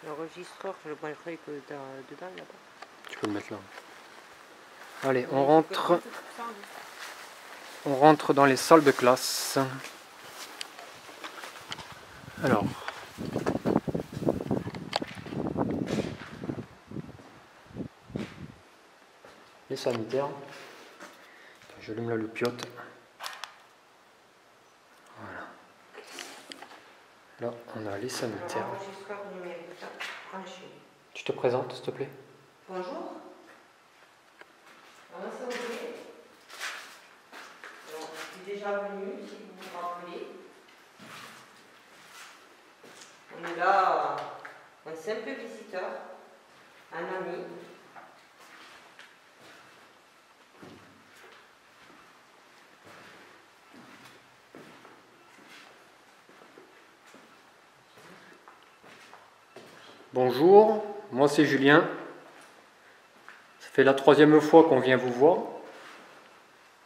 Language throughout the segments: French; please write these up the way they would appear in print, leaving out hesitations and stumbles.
L'enregistreur, je le mettrai que dedans là-bas. Tu peux le mettre là. Allez, on rentre dans les salles de classe. Alors, les sanitaires. J'allume la loupiote. Voilà. Là, on a les sanitaires. Tu te présentes, s'il te plaît? Bonjour. Alors, ça vous plaît? Alors, je suis déjà venue, si vous vous rappelez. On est là, un simple visiteur, un ami. Bonjour, moi c'est Julien. Ça fait la 3e fois qu'on vient vous voir.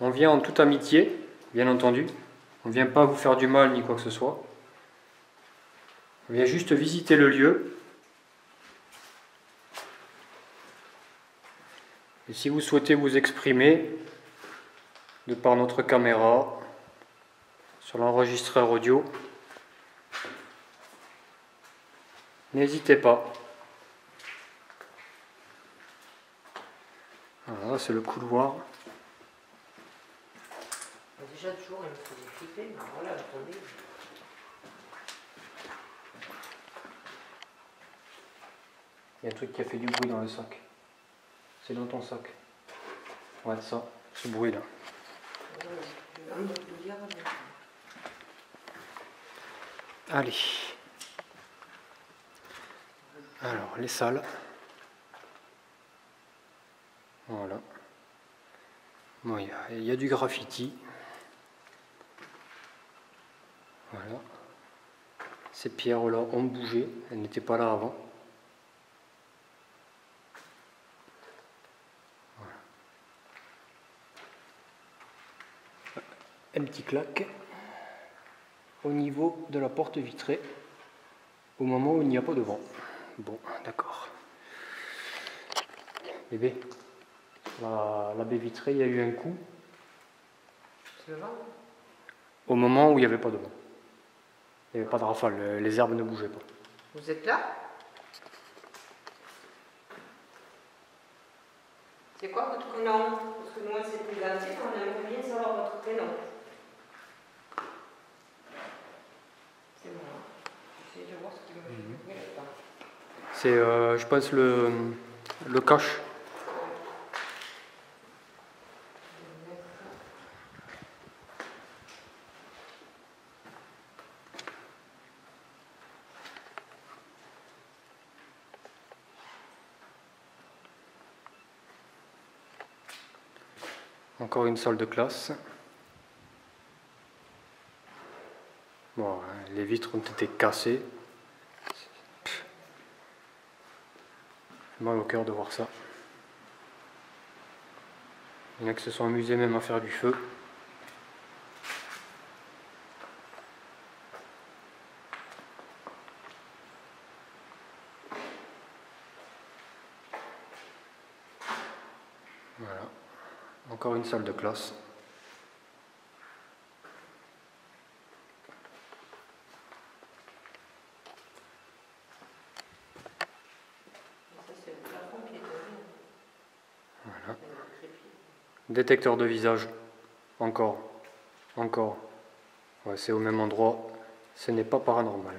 On vient en toute amitié, bien entendu. On ne vient pas vous faire du mal ni quoi que ce soit. On vient juste visiter le lieu. Et si vous souhaitez vous exprimer, de par notre caméra, sur l'enregistreur audio, n'hésitez pas. Voilà, c'est le couloir. Déjà toujours, il me faisait flipper, mais voilà, attendez. Il y a un truc qui a fait du bruit dans le sac. C'est dans ton sac. Ouais, ça, ce bruit-là. Allez. Alors, les salles. Voilà. Bon, il y a du graffiti. Voilà. Ces pierres-là ont bougé. Elles n'étaient pas là avant. Voilà. Un petit claque au niveau de la porte vitrée au moment où il n'y a pas de vent. Bon, d'accord. Bébé, la baie vitrée, il y a eu un coup. C'est le vent? Au moment où il n'y avait pas de vent. Il n'y avait pas de rafale, les herbes ne bougeaient pas. Vous êtes là? C'est quoi votre prénom? Parce que moi c'est plus gentil, on aimerait bien savoir votre prénom. C'est moi. J'essaie de voir ce qui me fait pas. C'est, je pense, le cache. Encore une salle de classe. Bon, les vitres ont été cassées. J'ai mal au cœur de voir ça. Il y en a qui se sont amusés même à faire du feu. Voilà. Encore une salle de classe. Voilà. Détecteur de visage. Encore. Encore. Ouais, c'est au même endroit. Ce n'est pas paranormal.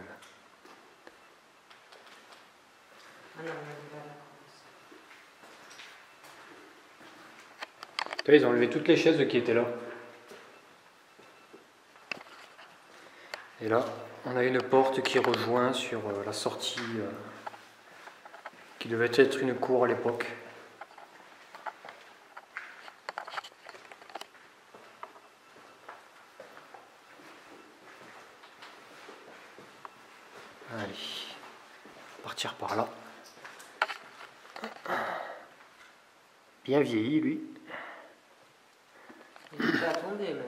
Ils ont enlevé toutes les chaises qui étaient là. Et là, on a une porte qui rejoint sur la sortie qui devait être une cour à l'époque. Allez, partir par là. Bien vieilli, lui. Il est à tomber même.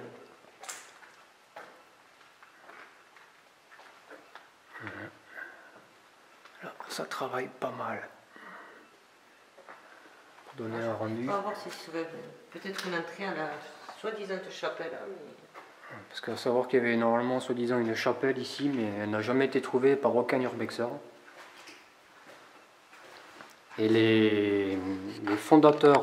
ça travaille pas mal. Pour donner un rendu. On va voir si ça va peut-être une entrée à la soi-disant chapelle. Parce qu'à savoir qu'il y avait normalement soi-disant une chapelle ici, mais elle n'a jamais été trouvée par aucun urbexer. Et les fondateurs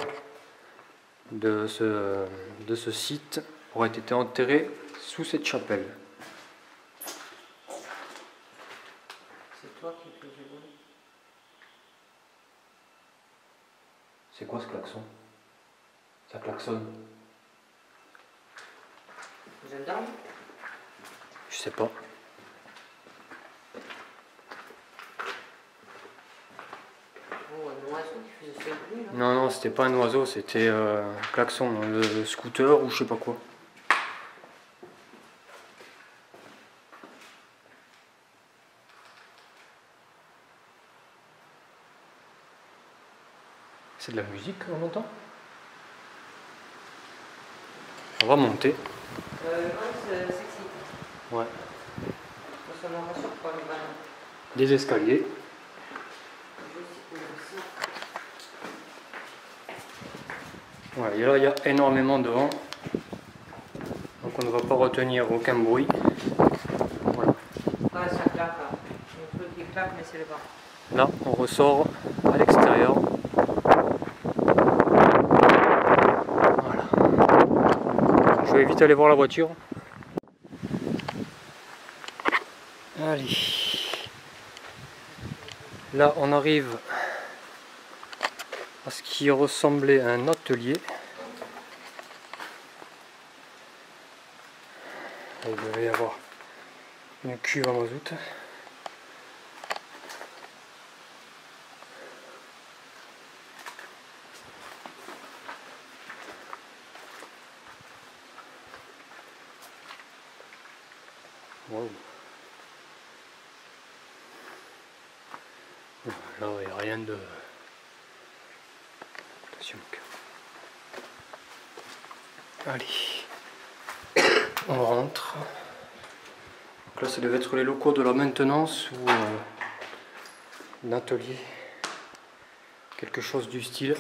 de ce site auraient été enterrés sous cette chapelle. C'est toi qui fais du bruit. C'est quoi ce klaxon? Ça klaxonne. Gendarme? Je sais pas. Oh, un oiseau qui faisait ce bruit là. Non, non, c'était pas un oiseau, c'était un klaxon, le scooter ou je sais pas quoi. C'est de la musique qu'on entend. On va monter. Sexy. Ouais. Ça me rassure pas le ballon. Des escaliers. Ouais, et là il y a énormément de vent. Donc on ne va pas retenir aucun bruit. Voilà. Ouais, ça claque là. Un truc qui claque, mais c'est le vent. Là on ressort à l'extérieur. Voilà. Je vais vite aller voir la voiture. Allez. Là on arrive à ce qui ressemblait à un atelier. Il devait y avoir une cuve à mazout. Wow. Là, il n'y a rien de... Attention. Allez. On rentre. Donc là, ça devait être les locaux de la maintenance ou un atelier. Quelque chose du style.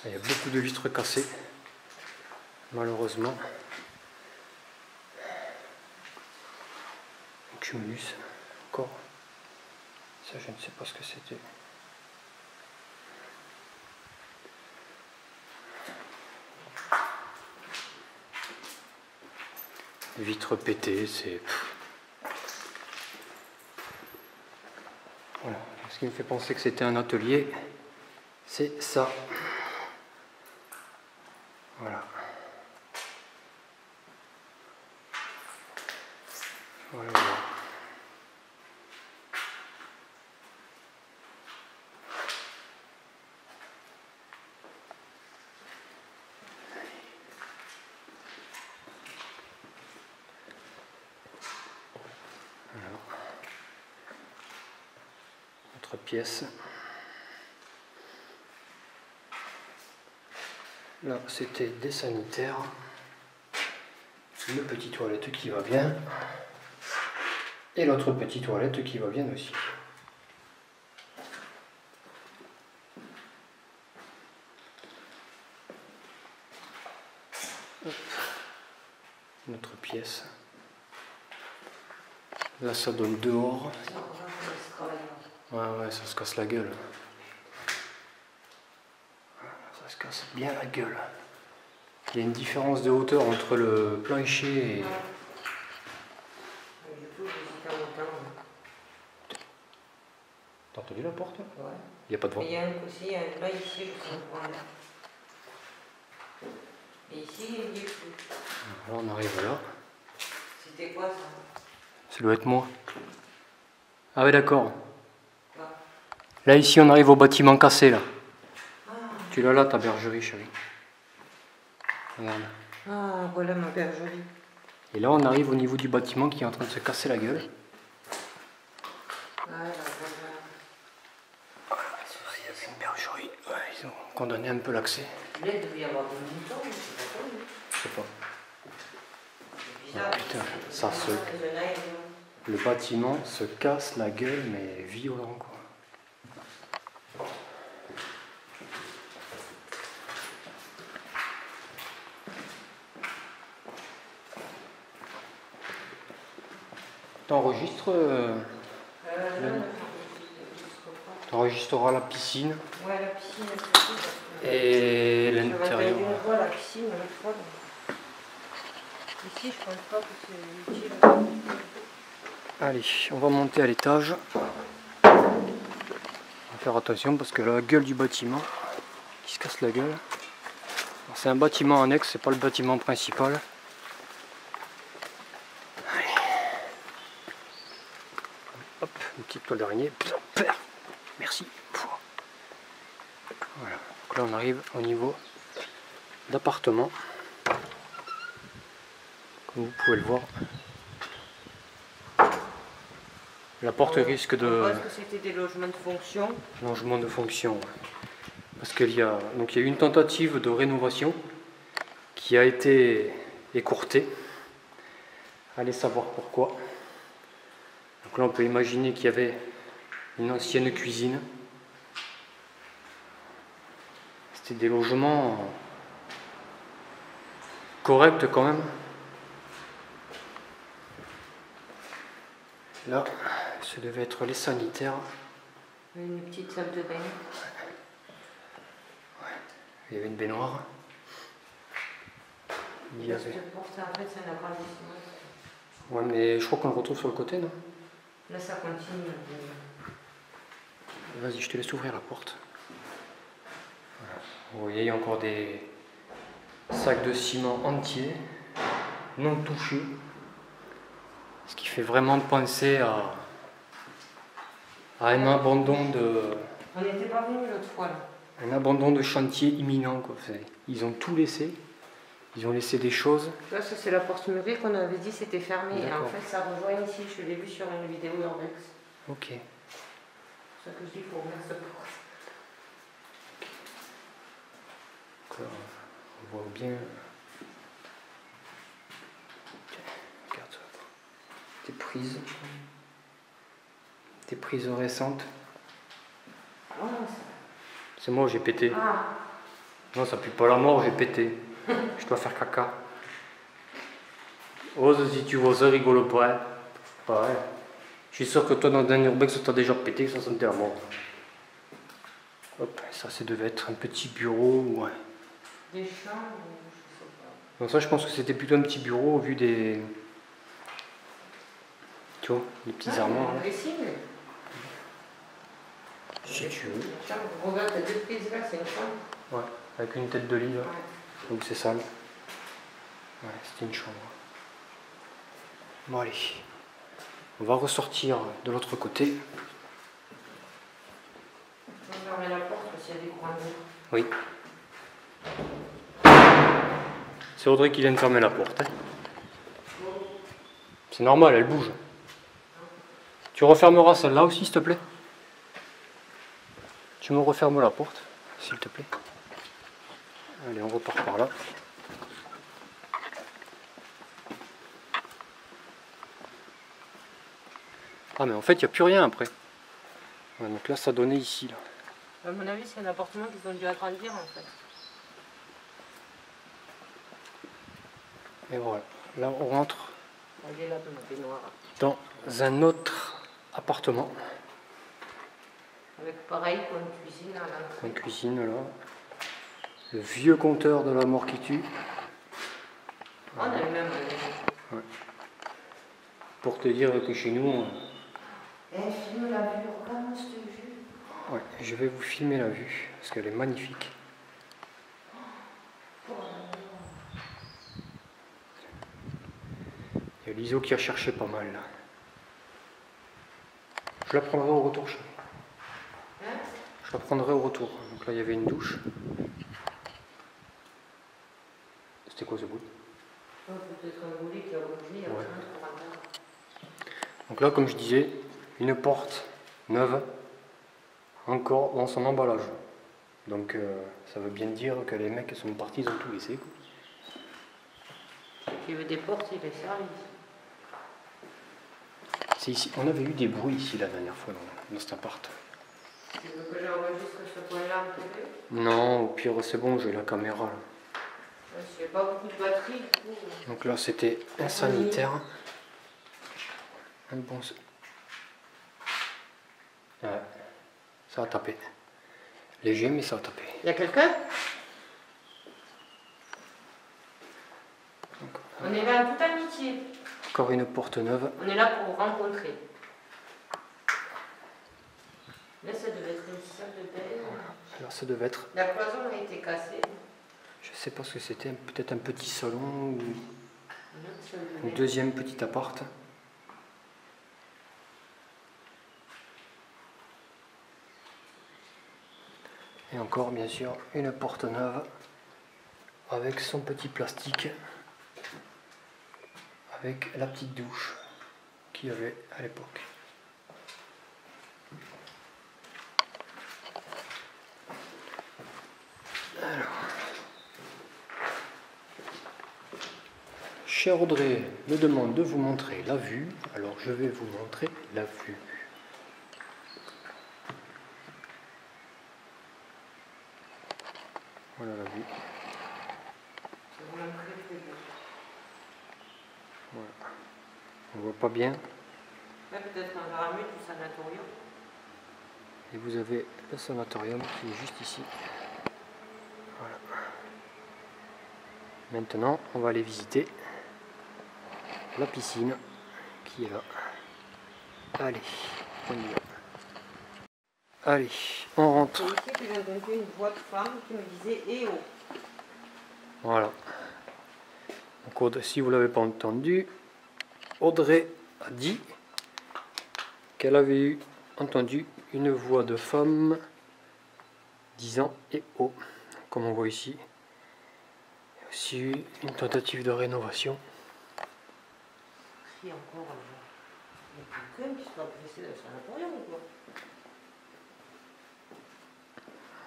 Il y a beaucoup de vitres cassées. Malheureusement. Un cumulus. Encore. Ça, je ne sais pas ce que c'était. Vitres pétées, c'est... Voilà. Ce qui me fait penser que c'était un atelier, c'est ça. Voilà. Voilà. Autre pièce. Là, c'était des sanitaires. Le petit toilette qui va bien. Et l'autre petite toilette qui va bien aussi. Hop. Notre pièce. Là, ça donne dehors. Ouais, ça se casse la gueule. Ça se casse bien la gueule. Il y a une différence de hauteur entre le plancher et... T'as entendu la porte? Ouais. Il n'y a pas de vent. Il y a aussi un bail ici, je comprends. Et ici, il n'y a plus. Alors on arrive là. C'était quoi ça? Ça doit être moi. Ah ouais, d'accord. Quoi? Là, ici, on arrive au bâtiment cassé, là. Ah. Tu l'as là, ta bergerie, chérie. Regarde. Ah, voilà ma bergerie. Et là, on arrive au niveau du bâtiment qui est en train de se casser la gueule. Ah, là, voilà. Il y avait une bergerie. Ouais, ils ont condamné un peu l'accès. Là, il devait y avoir des moutons, mais c'est pas ça. Je sais pas. C'est bizarre. Ah, putain, ça se... le bâtiment se casse la gueule, mais violent quoi. T'enregistres t'enregistreras la piscine. Ouais, la piscine, Et l'intérieur. On voit la piscine, ici, je pense pas que c'est utile. Allez, on va monter à l'étage. On va faire attention parce que la gueule du bâtiment qui se casse la gueule. C'est un bâtiment annexe, c'est pas le bâtiment principal. Allez. Hop, une petite toile d'araignée. Merci. Voilà. Donc là on arrive au niveau d'appartement. Comme vous pouvez le voir. La porte risque de... Je pense que c'était des logements de fonction. Logement de fonction. Ouais. Parce qu'il y a eu une tentative de rénovation qui a été écourtée. Allez savoir pourquoi. Donc là on peut imaginer qu'il y avait une ancienne cuisine. C'était des logements corrects quand même. Là, ce devait être les sanitaires. Une petite salle de bain. Il y avait une baignoire. Il y avait... Cette porte, en fait, c'est un agrandissement. Ouais, mais je crois qu'on le retrouve sur le côté, non? Là, ça continue. Vas-y, je te laisse ouvrir la porte. Voilà. Vous voyez, il y a encore des sacs de ciment entiers, non touchés. Ce qui fait vraiment penser à un abandon de... On n'était pas venu l'autre fois, là. Un abandon de chantier imminent, quoi. Ils ont tout laissé. Ils ont laissé des choses. Là, ça c'est la porte murée qu'on avait dit c'était fermé. Et en D'accord. fait, ça rejoint ici. Je l'ai vu sur une vidéo Urbex. Ok. C'est ça que je dis pour ouvrir cette porte. Donc là, on voit bien. Regarde ça. Des prises. Des prises récentes. Oh, C'est moi, j'ai pété. ah, Non, ça pue pas la mort, j'ai pété. Je dois faire caca. Ose si tu oses, rigolo pas. Hein. Ouais. Je suis sûr que toi, dans un urbex, tu as déjà pété, que ça sentait la mort. Hop, ça devait être un petit bureau. Ouais. des chambres, je sais pas. Donc ça, je pense que c'était plutôt un petit bureau au vu des... Tu vois, les petits armoires. Là. Si tu veux. Regarde, t'as deux prises là, c'est une chambre. Ouais, avec une tête de lit là. Ouais. Donc c'est sale. Ouais, c'était une chambre. Bon allez. On va ressortir de l'autre côté. On va fermer la porte parce qu'il y a des courants d'air. Oui. C'est Audrey qui vient de fermer la porte. Hein. C'est normal, elle bouge. Tu refermeras celle-là aussi, s'il te plaît. Tu me refermes la porte, s'il te plaît. Allez, on repart par là. Ah, mais en fait, il n'y a plus rien après. Ouais, donc là, ça donnait ici. Là. À mon avis, c'est un appartement qu'ils ont dû agrandir en fait. Et voilà. Là, on rentre Elle est là dans la baignoire. dans un autre appartement. Avec pareil, pour une cuisine à l'entrée. Une cuisine, là. Le vieux compteur de la mort qui tue. On a eu même... Ouais. Pour te dire que chez nous... filme la vue, regarde cette vue. Ouais, je vais vous filmer la vue, parce qu'elle est magnifique. Il y a l'ISO qui a cherché pas mal, là. Je la prendrai au retour chez moi. Je la prendrai au retour. Donc là, il y avait une douche. C'était quoi ce bruit? Peut-être un volet qui a bougé, il y a Ouais. plein de courants d'air. Donc là, comme je disais, une porte neuve, encore dans son emballage. Donc ça veut bien dire que les mecs sont partis, ils ont tout laissé. Quoi. Tu veux des portes, il est servi. C'est ici. On avait eu des bruits ici la dernière fois dans cet appart. Tu veux que j'enregistre ce point-là un peu? Non, au pire c'est bon, j'ai la caméra là. Je n'ai pas beaucoup de batterie du coup. Donc là c'était un sanitaire. Un bon... Ouais, ça a tapé. Léger mais ça a tapé. Il y a quelqu'un? On est là en toute amitié. Encore une porte neuve. On est là pour vous rencontrer. Là, ça devait être une salle de bain. Alors ça devait être... La cloison a été cassée. Je sais pas ce que c'était, peut-être un petit salon ou Une autre salle de un bain. deuxième petit appart. Et encore bien sûr une porte neuve avec son petit plastique, avec la petite douche qu'il y avait à l'époque. Alors, cher Audrey me demande de vous montrer la vue, alors je vais vous montrer la vue. Voilà la vue. C'est vraiment très très beau. Voilà. On voit pas bien. Là, peut-être un verra mieux du sanatorium. Et vous avez le sanatorium qui est juste ici. Voilà. Maintenant, on va aller visiter la piscine qui est là. Allez, on y va. Allez, on rentre. C'est ici que j'ai entendu une voix de femme qui me disait « Eh oh !» Voilà. Donc, si vous ne l'avez pas entendu, Audrey a dit qu'elle avait entendu une voix de femme disant « Eh oh !» Comme on voit ici. Il y a aussi une tentative de rénovation. Crie encore là. Il y a quelqu'un qui sera blessé dans le sanatorium ou quoi?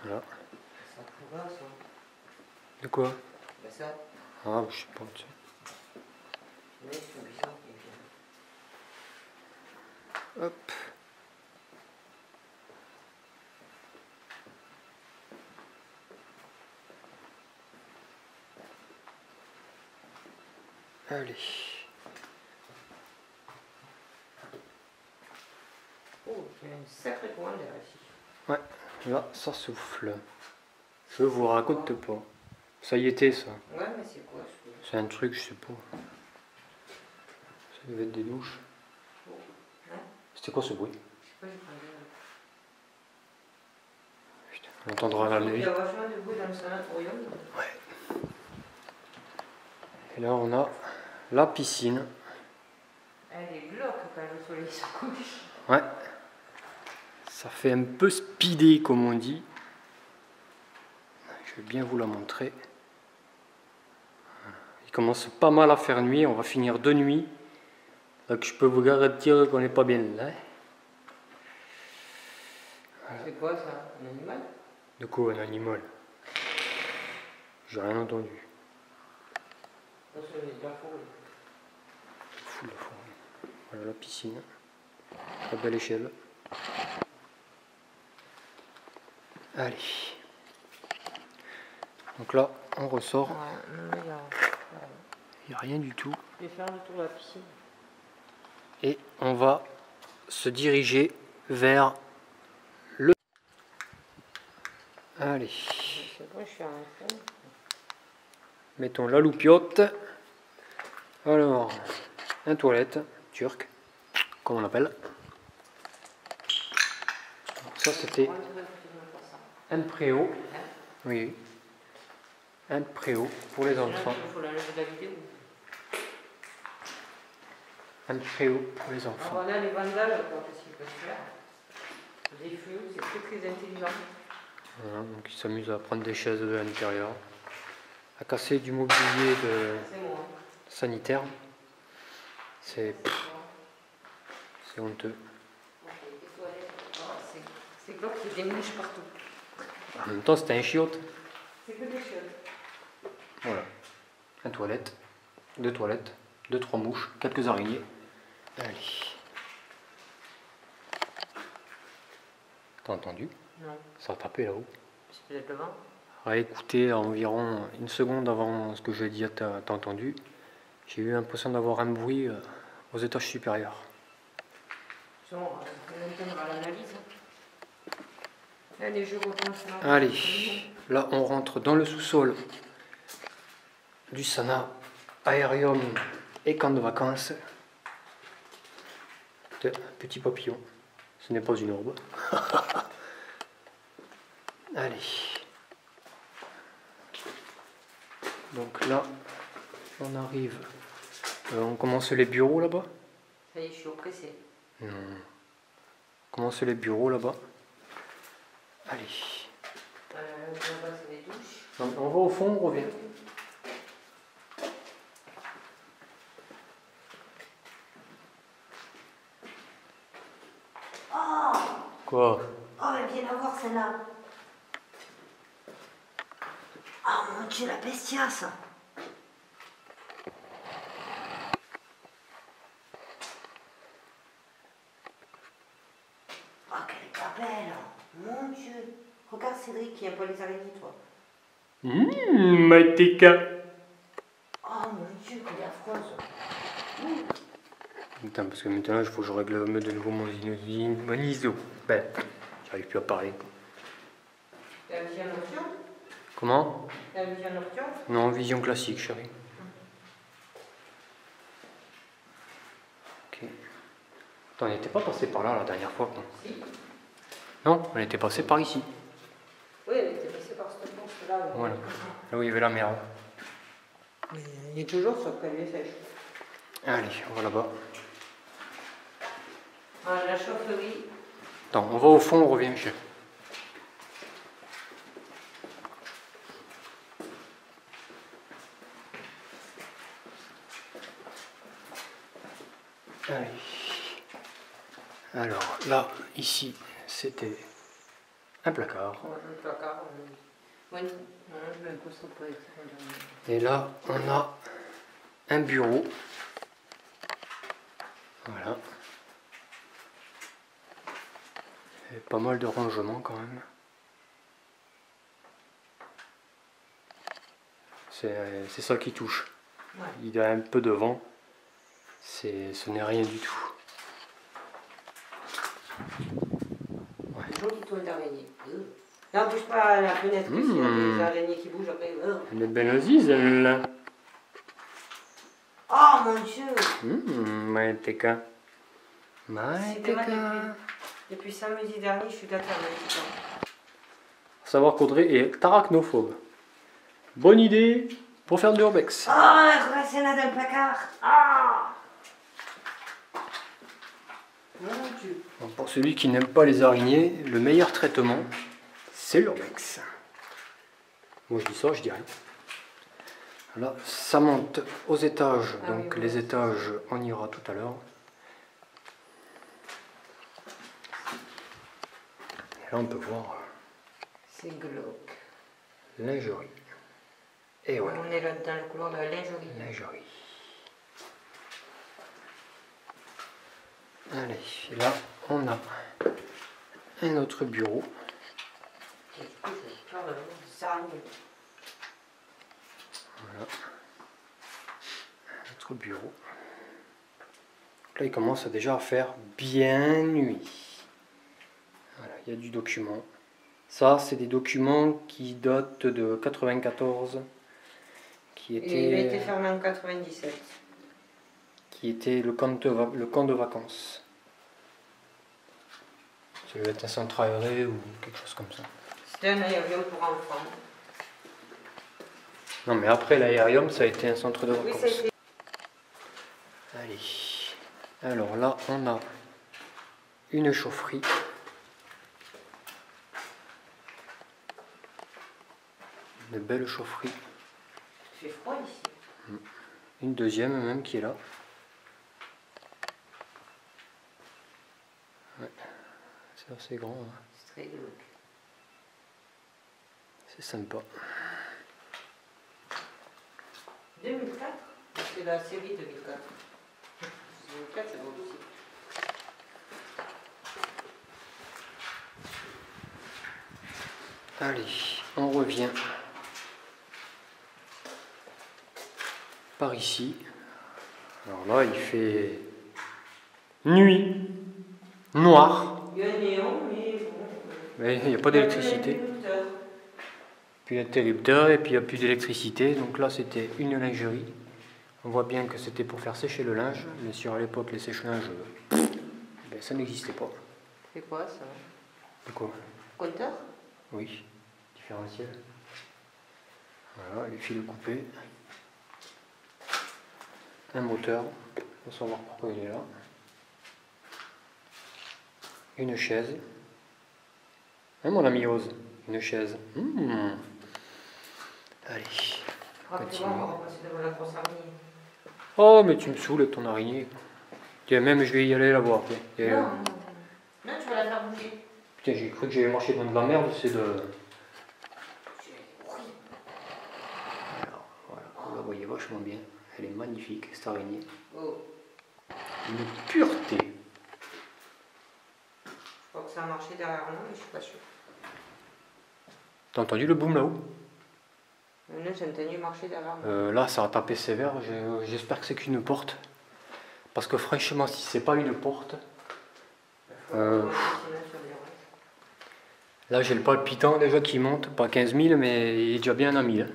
Voilà. Ça pourra ça. De quoi? Ben ça, Ah, je sais pas. Tu sais. les mecs sont bizarres qui viennent. Hop. Allez. Oh, il y a une sacrée commande derrière ici. Ouais, là, ça souffle. Je vous raconte pas. Ça y était, ça. Ouais, mais c'est quoi ce truc? C'est un truc, je sais pas. Ça devait être des douches. Oh, hein? C'était quoi ce bruit? Je sais pas, j'ai pas vu. Putain, on entendra la Il nuit. y a vachement de bruit dans le sanatorium. Ouais. Et là, on a la piscine. Elle est glauque quand le soleil se couche. Ouais. Ça fait un peu speedé, comme on dit. Je vais bien vous la montrer. Il commence pas mal à faire nuit. On va finir de nuit. Donc je peux vous garantir qu'on n'est pas bien là. C'est quoi ça? Un animal? De quoi un animal? J'ai rien entendu. Non, c'est de la forêt. Fou la forêt. Voilà la piscine. Très belle échelle. Allez. Donc là, on ressort. Ouais, non, il y a... Il n'y a rien du tout. Je vais faire le tour de la piscine. Et on va se diriger vers le... Allez. C'est vrai, je suis à un fond. Mettons la loupiote. Alors, un toilette turc, comme on l'appelle. Ça c'était un préau. Oui. Un préau pour les enfants. Il faut l'enlever de la vidéo. Un préau pour les enfants. Alors voilà les vandales, quoi, qu'est-ce qu'ils peuvent faire? Des feux, c'est très très intelligent. Voilà, donc ils s'amusent à prendre des chaises de l'intérieur, à casser du mobilier C'est moi. sanitaire. C'est honteux. C'est glauque, il y a des mouches partout. En même temps, c'était un chiotte. C'est que des chiottes. Voilà. Un toilette, deux toilettes, deux, trois mouches, quelques araignées. Allez. T'as entendu? Non, Ça a tapé là-haut. c'est peut-être le vent. Écoutez, environ une seconde avant ce que j'ai dit, t'as entendu? J'ai eu l'impression d'avoir un bruit aux étages supérieurs. On entendra l'analyse. Allez, je recommence là. Allez, là on rentre dans le sous-sol du Sana, aérium et camp de vacances. Petit papillon, ce n'est pas une orbe. Allez. Donc là, on arrive. On commence les bureaux là-bas. Ça y est, je suis oppressée. Non. On commence les bureaux là-bas. Allez. Là-bas, c'est les douches. On va au fond, on revient. Oh, Quoi? oh, elle vient la voir celle-là. Oh mon Dieu, la bestiace. Oh, qu'elle est pas belle. Mon Dieu. Regarde Cédric qui aime pas les araignées, toi. Maïtika. Oh mon Dieu, qu'elle est affreuse. Attends, parce que maintenant il faut que je règle de nouveau mon ISO. Ben, j'arrive plus à parler. T'as une vision nocturne? Comment? T'as une vision nocturne? Non, vision classique, chérie. Ok. Attends, on n'était pas passé par là la dernière fois, quoi. Si. Non, on était passé par ici. Oui, elle était passée par cette porte-là. Voilà. Là où il y avait la merde. Mais il est toujours sur qu'elle est sèche. Allez, on va là-bas. Ah, la chaufferie. Attends, on va au fond, on revient, Michel. Allez. Alors, là, ici, c'était un placard. Ouais, un placard. Oui, je vais pousser pour les. Et là, on a un bureau. Voilà. Et pas mal de rangements quand même. C'est ça qui touche. Ouais. Il y a un peu de vent. Ce n'est rien du tout. Ouais. Jolie toile d'araignée. Non, bouge pas la fenêtre, que s'il y a des araignées qui bougent après. Elle est belle aussi, celle-là. Oh mon Dieu! Maïteka. Depuis samedi dernier, je suis d'Internet. Faut savoir qu'Audrey est arachnophobe. Bonne idée pour faire de l'urbex. Oh, regarde, c'est là dans le placard. Ah! Mon Dieu. Bon, pour celui qui n'aime pas les araignées, le meilleur traitement, c'est l'urbex. Moi je dis ça, je dis rien. Là, ça monte aux étages, Ah donc oui, les étages, on ira tout à l'heure. Et là, on peut voir C'est glauque. lingerie. Et voilà, On est là dans le couloir de la lingerie. lingerie. Allez, et là, on a un autre bureau. J'ai peur de des araignées. Voilà. Notre bureau. Là, il commence déjà à faire bien nuit. Voilà, il y a du document. Ça, c'est des documents qui datent de 94, qui Et il a été étaient, fermé en 97. qui était le camp de vacances. Ça devait être un centre aéré ou quelque chose comme ça. C'était un avion pour enfants. Non, mais après l'aérium, ça a été un centre de Oui, vacances. ça a été. Allez. Alors là, on a une chaufferie. Une belle chaufferie. Il fait froid ici. Une deuxième même qui est là. Ouais. C'est assez grand, hein. C'est très glauque. C'est sympa. 2004? C'est la série 2004. 2004, c'est bon aussi. Allez, on revient par ici. Alors là, il fait nuit, noir. Il y a un néon, mais bon. Mais il n'y a pas d'électricité. Puis l'interrupteur, et puis il n'y a plus d'électricité. Donc là, c'était une lingerie. On voit bien que c'était pour faire sécher le linge. Bien sûr, à l'époque, les sèche-linges, ben, ça n'existait pas. C'est quoi ça? De quoi? Compteur? Oui, différentiel. Voilà, les fils coupés. Un moteur, on va savoir pourquoi il est là. Une chaise. Hein, mon ami Ose, une chaise. Allez, continue. On va passer devant la grosse araignée. Oh, mais tu me saoules avec ton araignée. Tiens, même je vais y aller la voir. Non, non, tu vas la faire bouger. Putain, j'ai cru que j'avais marché dans de la merde, c'est de... Alors, voilà, vous la voyez vachement bien. Elle est magnifique, cette araignée. Oh. Une pureté. Je crois que ça a marché derrière moi, mais je suis pas sûre. T'as entendu le boom là-haut? Non, j'ai entendu marcher derrière moi. Là, ça a tapé sévère. J'espère que c'est qu'une porte. Parce que franchement, si c'est pas une porte... Là, j'ai le palpitant déjà qui monte. Pas 15 000, mais il est déjà bien à 1000.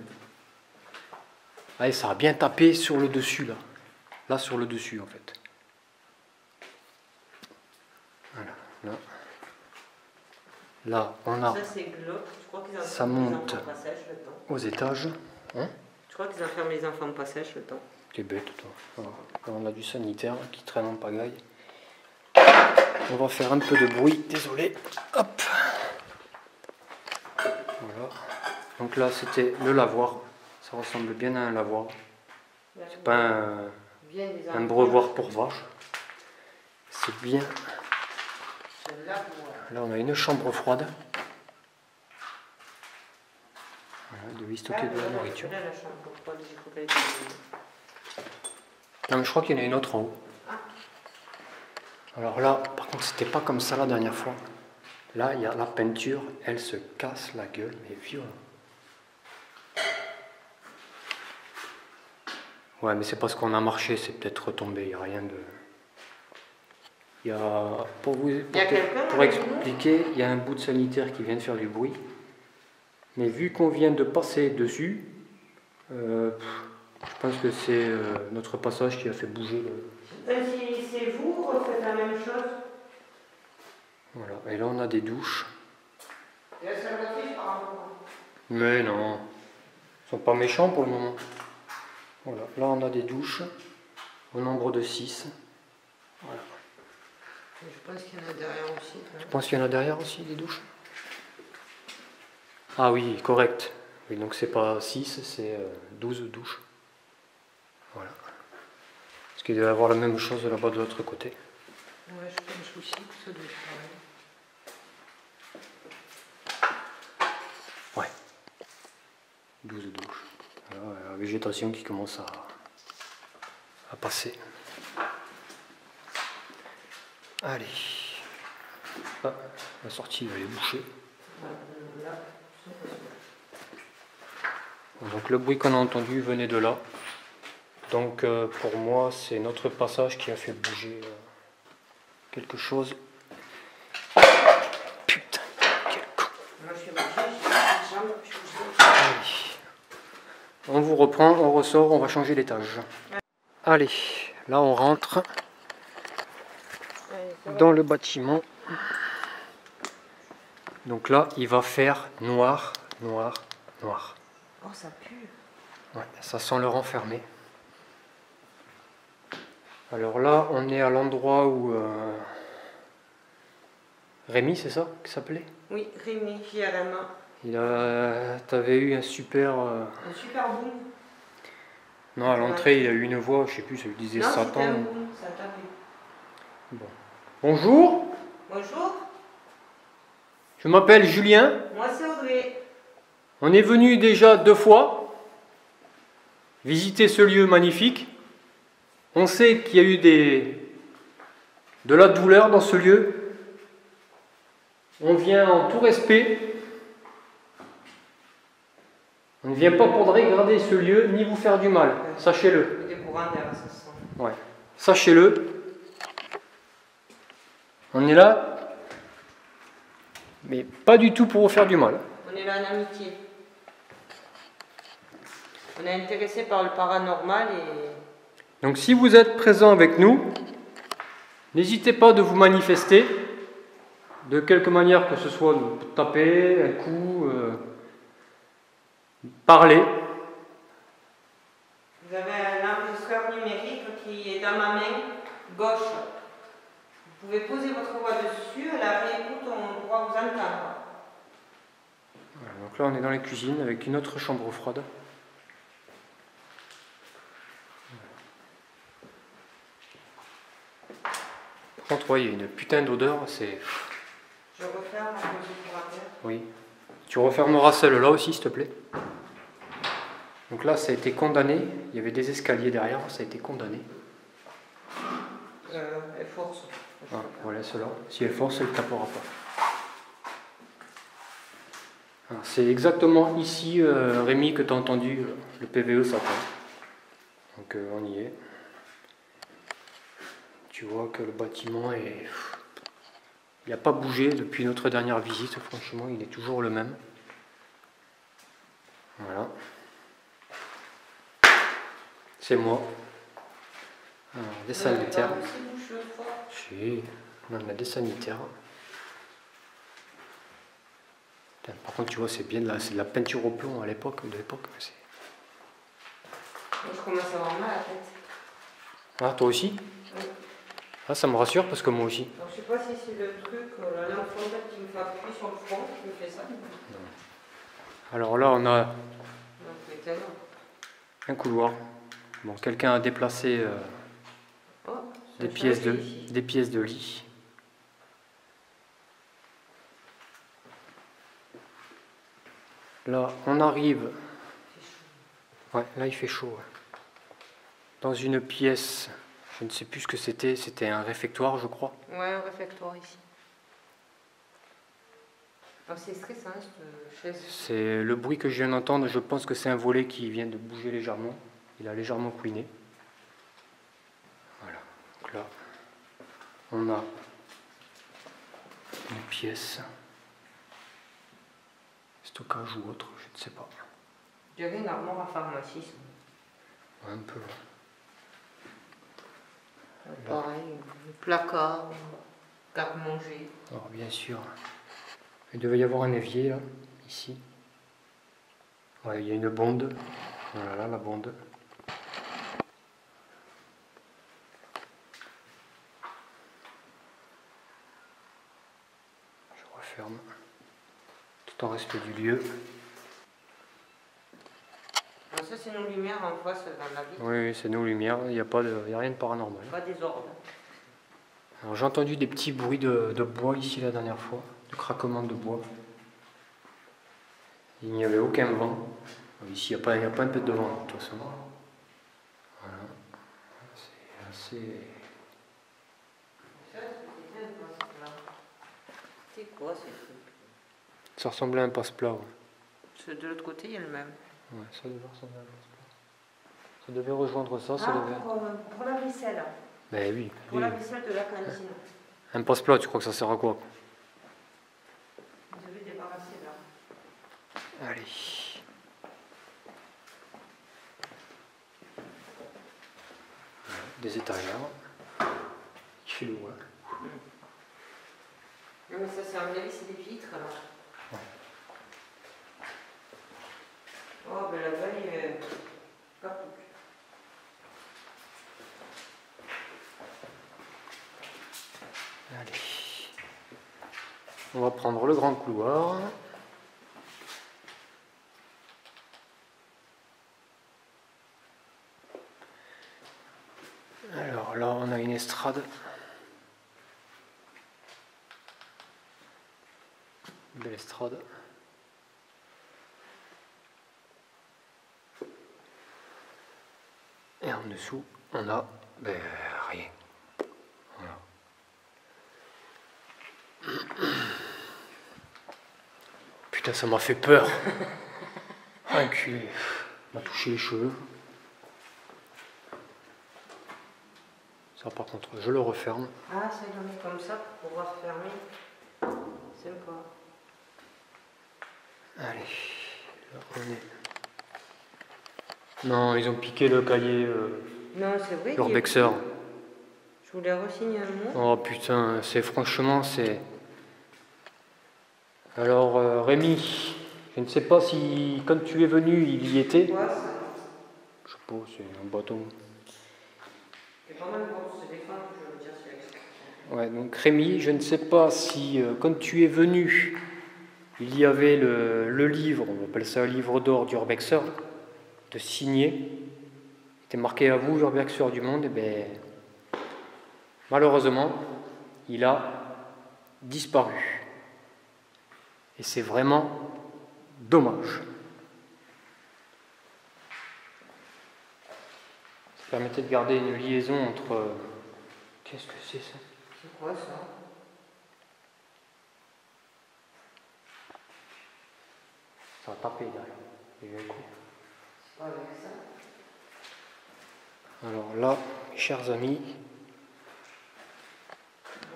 Allez, ça a bien tapé sur le dessus, là. Là, sur le dessus, en fait. Voilà, là. Là, on a... Ça, c'est glauque. Je crois qu'ils Ça enferment les monte enfants passage le temps. aux étages. Hein? Je crois qu'ils enferment les enfants passage le temps. T'es bête, toi. Voilà. Là, on a du sanitaire qui traîne en pagaille. On va faire un peu de bruit, désolé. Hop. Voilà. Donc là, c'était le lavoir. Ça ressemble bien à un lavoir. C'est pas un brevoir pour vache. C'est bien. Là, on a une chambre froide. Voilà, de y stocker de la nourriture. Non, mais je crois qu'il y en a une autre en haut. Alors là, par contre, c'était pas comme ça la dernière fois. Là, il y a la peinture, elle se casse la gueule, mais violent. Ouais, mais c'est parce qu'on a marché, c'est peut-être retombé, il n'y a rien de... Il y a, pour expliquer, il y a un bout de sanitaire qui vient de faire du bruit. Mais vu qu'on vient de passer dessus, je pense que c'est notre passage qui a fait bouger le... Si c'est vous, refaites la même chose. Voilà, et là on a des douches. Et la salvatrice par rapport. Mais non, ils sont pas méchants pour le moment. Voilà, là on a des douches au nombre de 6. Voilà. Je pense qu'il y en a derrière aussi. Tu penses qu'il y en a derrière aussi des douches? Ah oui, correct. Oui, donc c'est pas 6, c'est 12 douches. Voilà. Parce qu'il doit y avoir la même chose là-bas de l'autre côté. Ouais, je pense aussi que ça doit être pareil. Ouais. 12 douches. Voilà, la végétation qui commence à passer. Allez. Ah, la sortie elle est bouchée. Donc le bruit qu'on a entendu venait de là. Donc pour moi c'est notre passage qui a fait bouger quelque chose. Putain, quel con. Allez. On vous reprend, on ressort, on va changer d'étage. Allez, là on rentre dans le bâtiment. Donc là il va faire noir, noir, noir. Oh, ça pue. Ouais, ça sent le renfermé. Alors là, on est à l'endroit où... Rémi, c'est ça qu'il s'appelait? Oui, Rémi, JRM. T'avais eu un super... Un super boom. Non, à l'entrée, il y a eu une voix, je sais plus, ça lui disait non, Satan. Un boom, ça tapait. Bon. Bonjour, Bonjour, je m'appelle Julien. moi c'est Audrey. On est venu déjà 2 fois visiter ce lieu magnifique. On sait qu'il y a eu de la douleur dans ce lieu. On vient en tout respect On ne vient pas pour dégrader ce lieu, ni vous faire du mal, sachez-le. Des courants d'air, ça sent. Ouais. Sachez-le. On est là, mais pas du tout pour vous faire du mal. On est là en amitié. On est intéressé par le paranormal et... Donc si vous êtes présent avec nous, n'hésitez pas de vous manifester, de quelque manière que ce soit, de taper un coup, parler. Vous avez un enregistreur numérique qui est dans ma main gauche. Vous pouvez poser votre voix dessus, à la réécoute, on pourra vous entendre. Voilà, donc là on est dans la cuisine avec une autre chambre froide. Par contre, ouais, il y a une putain d'odeur, c'est... Je referme la congélateur. Oui. Tu refermeras celle-là aussi, s'il te plaît. Donc là, ça a été condamné. Il y avait des escaliers derrière, ça a été condamné. Elle force. Ah, voilà, cela. Si elle force, elle ne tapera pas. C'est exactement ici, Rémi, que tu as entendu le PVE s'attend. Donc on y est. Tu vois que le bâtiment est... Il n'a pas bougé depuis notre dernière visite, franchement, il est toujours le même. Voilà. C'est moi. Alors, des sanitaires. Si, on a des sanitaires. Putain, par contre, tu vois, c'est bien c'est de la peinture au plomb à l'époque, de l'époque. Je commence à avoir mal à la tête. Ah, toi aussi? Oui. Ah, ça me rassure parce que moi aussi. Alors, je sais pas si c'est le truc, la lampe frontale qui me fait appuyer sur le front qui me fait ça. Alors là, on a Donc, un couloir. Bon, quelqu'un a déplacé des pièces de lit. Là, on arrive. Ouais, là, il fait chaud. Ouais. Dans une pièce, je ne sais plus ce que c'était. C'était un réfectoire, je crois. Ouais, un réfectoire ici. Alors, c'est stressant, cette chaise. C'est le bruit que je viens d'entendre. Je pense que c'est un volet qui vient de bouger légèrement. Il a légèrement couiné. Voilà. Donc là, on a une pièce. Stockage ou autre, je ne sais pas. Il y avait une armoire à pharmacie. Ouais, un peu. Pareil, un placard, garde-manger. Alors bien sûr, il devait y avoir un évier là, ici. Ouais, il y a une bonde. Voilà là, la bonde. Je referme. Tout en respect du lieu. Alors ça, c'est nos lumières en face dans la vie. Oui, c'est nos lumières, il n'y a rien de paranormal. Pas des ordres. Alors j'ai entendu des petits bruits de bois ici la dernière fois, de craquement de bois. Il n'y avait aucun vent. Ici, il n'y a pas un peu de vent de toute façon. Voilà. C'est assez... C'est quoi ces trucs? Ça ressemblait à un passe-plat. Ouais. De l'autre côté, il y a le même. Ouais, ça devait ressembler à un passe-plat. Ça devait rejoindre ça, ça devait... Pour la vaisselle. Ben oui. Pour la vaisselle de la cantine. Un passe-plat, tu crois que ça sert à quoi? Vous devez débarrasser là. Allez. Des étagères. Il fait loin. Non, mais ça, c'est un avis, c'est des vitres là. Ouais. Oh, ben là-bas, il y a capouc. Allez. On va prendre le grand couloir. Alors là, on a une estrade. Une belle estrade. Et en dessous, on a rien. Voilà. Putain, ça m'a fait peur. Enculé. On m'a touché les cheveux. Ça par contre, je le referme. Ah, ça il en est comme ça pour pouvoir fermer. Sympa. Allez, là on est. Non, ils ont piqué le cahier Non, c'est vrai. Urbexer. Je voulais re-signer un mot. Oh putain, c'est franchement, c'est. Alors Rémi, je ne sais pas si quand tu es venu, il y était. Quoi ça? Je sais pas, c'est un bâton. C'est pas mal pour se défendre, je veux dire, c'est l'expression. Ouais, donc Rémi, je ne sais pas si quand tu es venu, il y avait le livre, on appelle ça le livre d'or d'Urbexer, de signé. Il était marqué à vous, Urbexer du monde, et bien malheureusement, il a disparu. Et c'est vraiment dommage. Ça permettait de garder une liaison entre. Qu'est-ce que c'est ça? C'est quoi ça? Ça va taper derrière. Il y a un coup. C'est pas avec ça? Alors là, mes chers amis,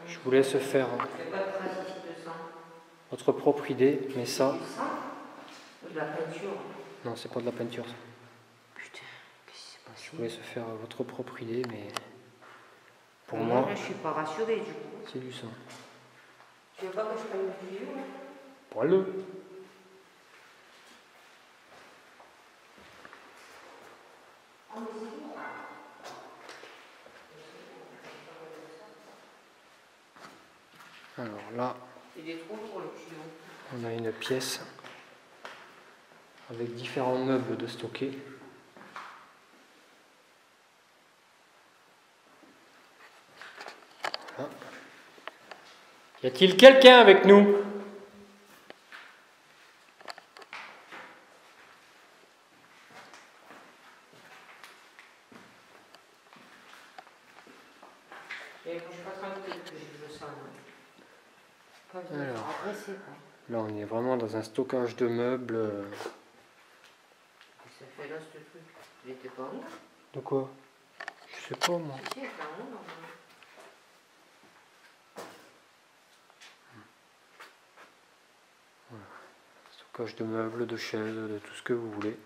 je vous laisse faire Il n'y a pas de trace ici de sang. votre propre idée, mais ça. Du sang? Ou de la peinture? Non, c'est pas de la peinture ça. Putain, qu'est-ce qui s'est passé? Je vous laisse faire votre propre idée, mais pour Moi, moi, là, je suis pas rassurée du coup. c'est du sang. Tu veux pas que je prenne le tuyau? Prends-le. Alors là, C'est des trous pour le tuyau. on a une pièce avec différents meubles de stocker. Voilà. Y a-t-il quelqu'un avec nous? Et je suis pas tranquille que je le sens. Pas besoin de Alors. agresser, quoi. Là, on est vraiment dans un stockage de meubles. Ça fait là ce truc. Il était pas où? De quoi? Je sais pas moi. Si, il était en haut, normalement. Stockage de meubles, de chaises, de tout ce que vous voulez.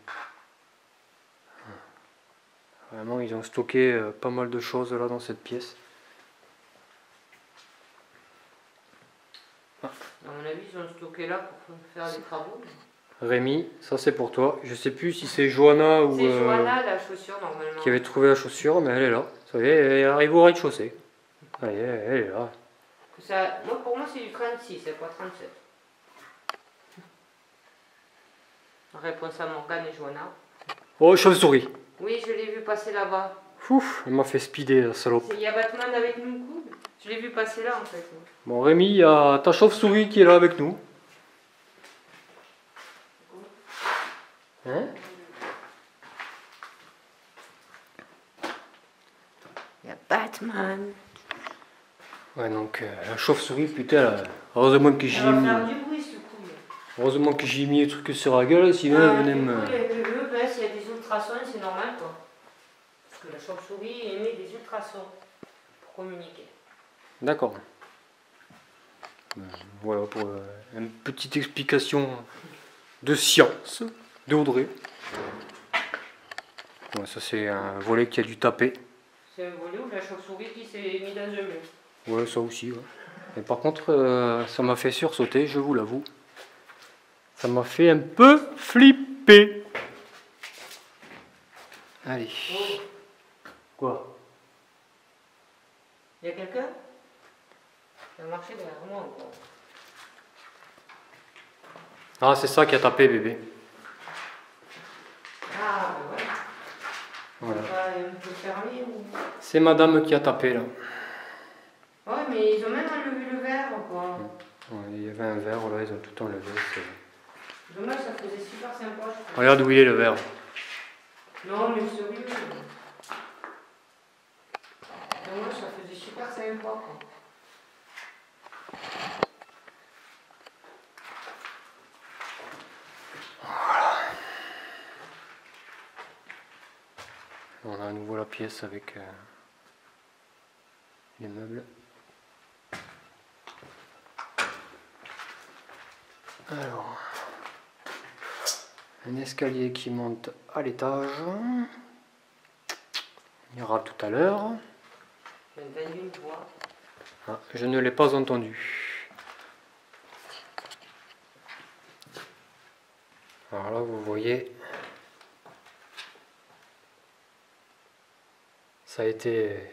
Vraiment, ils ont stocké pas mal de choses là dans cette pièce. À mon avis, ils ont stocké là pour faire des travaux. Rémi, ça c'est pour toi. Je sais plus si c'est Johanna ou C'est Johanna, la chaussure, normalement. qui avait trouvé la chaussure, mais elle est là. Vous savez, elle arrive au rez-de-chaussée. Allez, elle est là. Ça, moi, pour moi, c'est du 36, c'est pas 37. Réponse à Morgane et Johanna. Oh, chauve-souris. Oui, je l'ai vu passer là-bas. Ouf, elle m'a fait speeder, la salope. Il y a Batman avec nous, coude. Je l'ai vu passer là, en fait. Bon, Rémi, il y a ta chauve-souris qui est là avec nous. Hein? Il y a Batman. Ouais, donc la chauve-souris, putain, là, heureusement que j'ai Elle va mis. faire du bruit, ce couille. Heureusement que j'ai mis les trucs sur la gueule, sinon elle venait me. Le s'il y a des ultrasons, c'est normal, quoi. Parce que la chauve-souris émet des ultrasons pour communiquer. D'accord. Voilà pour une petite explication de science d'Audrey. Ouais, ça c'est un volet qui a dû taper. C'est un volet où la chauve-souris qui s'est mis dans un mur. Ouais, ça aussi. Ouais. Mais par contre, ça m'a fait sursauter, je vous l'avoue. Ça m'a fait un peu flipper. Allez. Oh, Quoi? il y a quelqu'un? Il a marché derrière moi encore. Ah, c'est ça qui a tapé, bébé. Ah, ouais. Voilà. Un peu fermé ou... C'est madame qui a tapé là. Ouais, mais ils ont même enlevé le verre, quoi. Ouais, il y avait un verre là, ils ont tout enlevé. Dommage, ça faisait super sympa, je trouve. Regarde où il est le verre. Non, mais sérieux. Dommage, ça faisait super sympa, quoi. On a à nouveau la pièce avec les meubles. Alors, un escalier qui monte à l'étage. Il y aura tout à l'heure. Ah, je ne l'ai pas entendu. Alors là, vous voyez, ça a été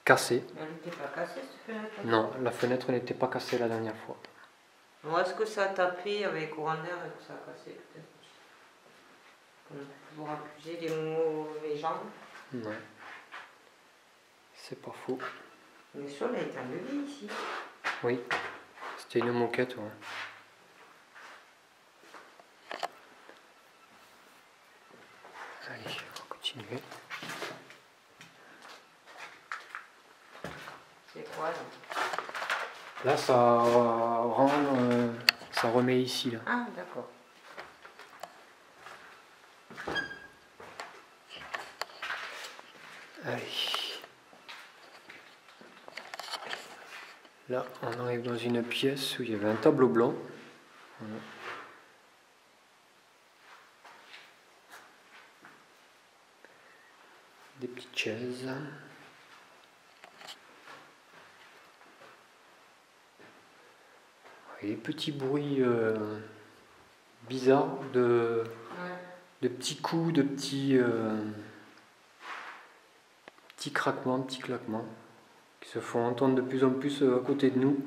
cassé. Elle n'était pas cassée cette fenêtre? Non, la fenêtre n'était pas cassée la dernière fois. Bon, est-ce que ça a tapé avec courant d'air et que ça a cassé peut-être? On peut toujours accuser les mauvais gens. Ouais. C'est pas faux. Le sol a été enlevé ici. Oui, c'était une moquette. Ouais. Allez, on va continuer. C'est quoi là? Là, ça rend, ça remet ici là. Ah, d'accord. Allez. Là, on arrive dans une pièce où il y avait un tableau blanc. Voilà. Des petites chaises. Et des petits bruits bizarres de petits coups, de petits craquements, petits claquements qui se font entendre de plus en plus à côté de nous.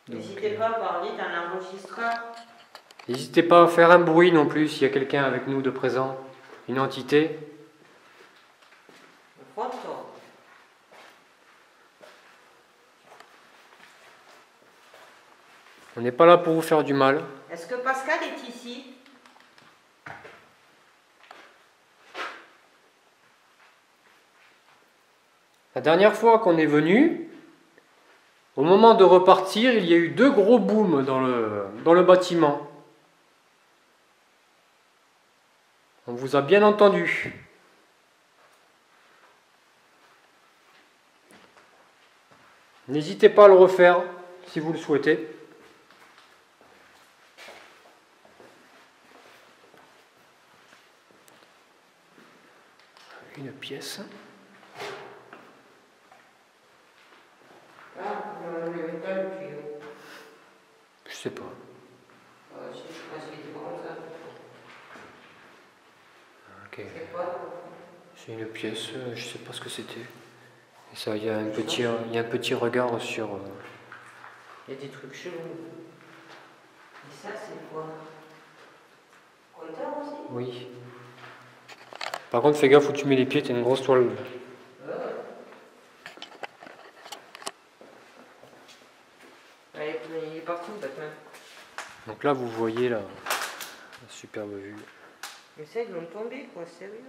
N'hésitez pas à parler d'un enregistreur. N'hésitez pas à faire un bruit non plus s'il y a quelqu'un avec nous de présent, une entité. On n'est pas là pour vous faire du mal. Est-ce que Pascal est ici? La dernière fois qu'on est venu, au moment de repartir, il y a eu 2 gros booms dans le bâtiment. On vous a bien entendu. N'hésitez pas à le refaire si vous le souhaitez. Une pièce. Je sais pas. Ok. C'est une pièce, je sais pas ce que c'était. Et ça, il y a un petit regard sur. Il y a des trucs chelous. Et ça, c'est quoi? Compteur aussi? Oui. Par contre, fais gaffe où tu mets les pieds, t'as une grosse toile. Allez, il est parti, Batman. Donc là, vous voyez la superbe vue. Mais ça, ils l'ont tombé, quoi, sérieux.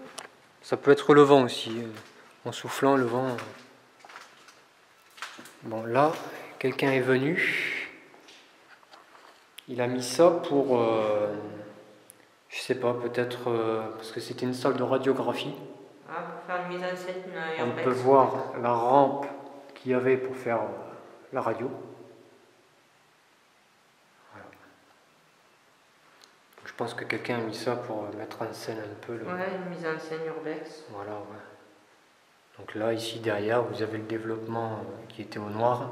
Ça peut être le vent aussi. En soufflant, le vent. Bon, là, quelqu'un est venu. Il a mis ça pour. Je sais pas, peut-être. Parce que c'était une salle de radiographie. Ah, pour faire une mise en scène. On peut voir la rampe qu'il y avait pour faire la radio. Voilà. Je pense que quelqu'un a mis ça pour mettre en scène un peu. Ouais, une mise en scène urbex. Voilà, ouais. Donc là, ici derrière, vous avez le développement qui était au noir.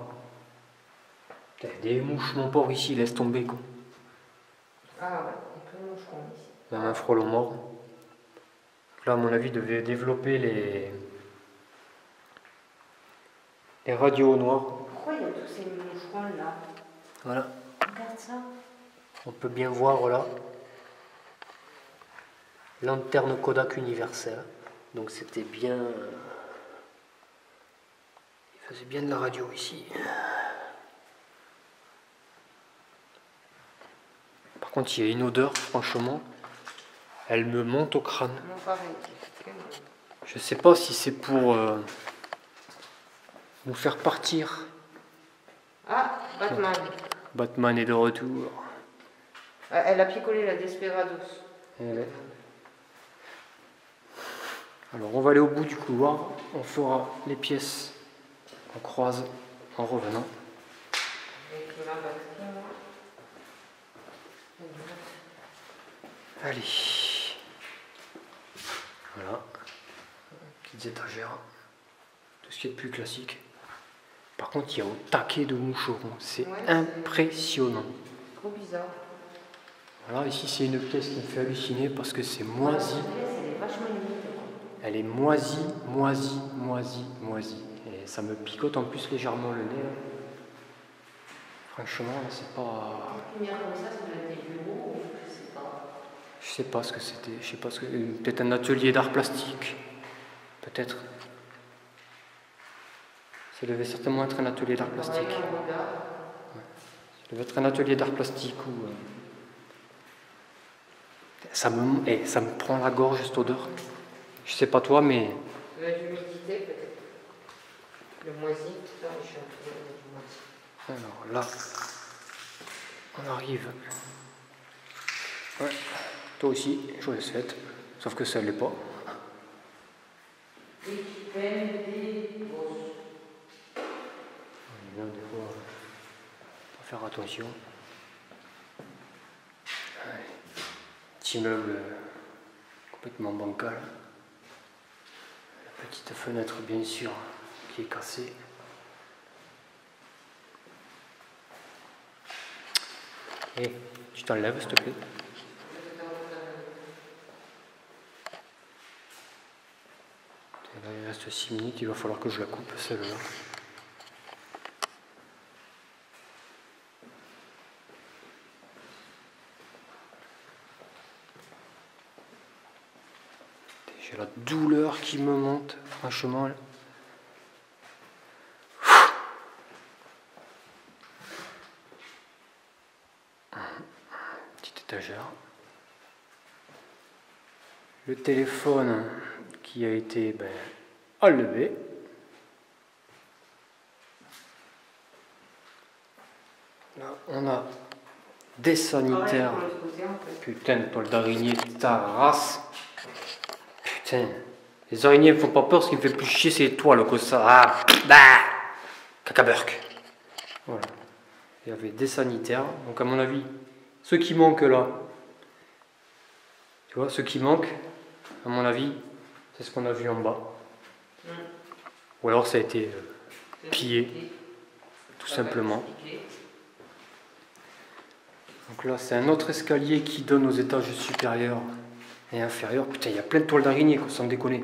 Des mouches, mon pauvre, ici, laisse tomber, quoi. Ah ouais, il y a plein de moucherons ici. Même un frelon mort. Là, à mon avis, devait développer les radios au noir. Pourquoi il y a tous ces moucherons là? Voilà. Regarde ça. On peut bien voir, là, lanterne Kodak universelle. Donc c'était bien... Il faisait bien de la radio ici. Par contre, il y a une odeur, franchement. Elle me monte au crâne. Non, pareil. Je sais pas si c'est pour nous faire partir. Ah, Batman. Batman est de retour. Elle a picolé la Desperados. Alors on va aller au bout du couloir, on fera les pièces en croise en revenant. Allez, voilà, petites étagères, tout ce qui est plus classique. Par contre, il y a au taquet de moucherons, c'est impressionnant. Trop bizarre. Voilà, ici c'est une pièce qui me fait halluciner parce que c'est moisi. Elle est moisie, moisie, moisie, moisie. Et ça me picote en plus légèrement le nez. Franchement, c'est pas... Je sais pas ce que c'était. Je sais pas ce que... Peut-être un atelier d'art plastique. Peut-être. Ça devait certainement être un atelier d'art plastique. Ouais. Ça devait être un atelier d'art plastique ou... Ça me prend la gorge cette odeur. Je sais pas toi, mais... L'humidité peut-être. Le moisi, là, je suis un peu du moisi. Alors là, on arrive. Ouais. Toi aussi, joyeuse fête. Sauf que ça ne l'est pas. Et qui peine des grosses. Des fois, faut faire attention. Ouais. Petit immeuble complètement bancal. La petite fenêtre, bien sûr, qui est cassée. Et tu t'enlèves, s'il te plaît. Là, il reste 6 minutes, il va falloir que je la coupe, celle-là. J'ai la douleur qui me monte, franchement. Là. Petite étagère. Le téléphone qui a été enlevé. Là, on a des sanitaires. Putain, de toile d'araignée, ta race. Putain. Les araignées ne font pas peur, ce qui me fait plus chier, c'est les toiles que ça. Ah, bah, cacaburk. Voilà. Il y avait des sanitaires. Donc, à mon avis, ceux qui manquent là, tu vois, ceux qui manquent, à mon avis, c'est ce qu'on a vu en bas. Ou alors ça a été pillé, tout simplement. Donc là, c'est un autre escalier qui donne aux étages supérieurs et inférieurs. Putain, il y a plein de toiles d'araignée, sans déconner.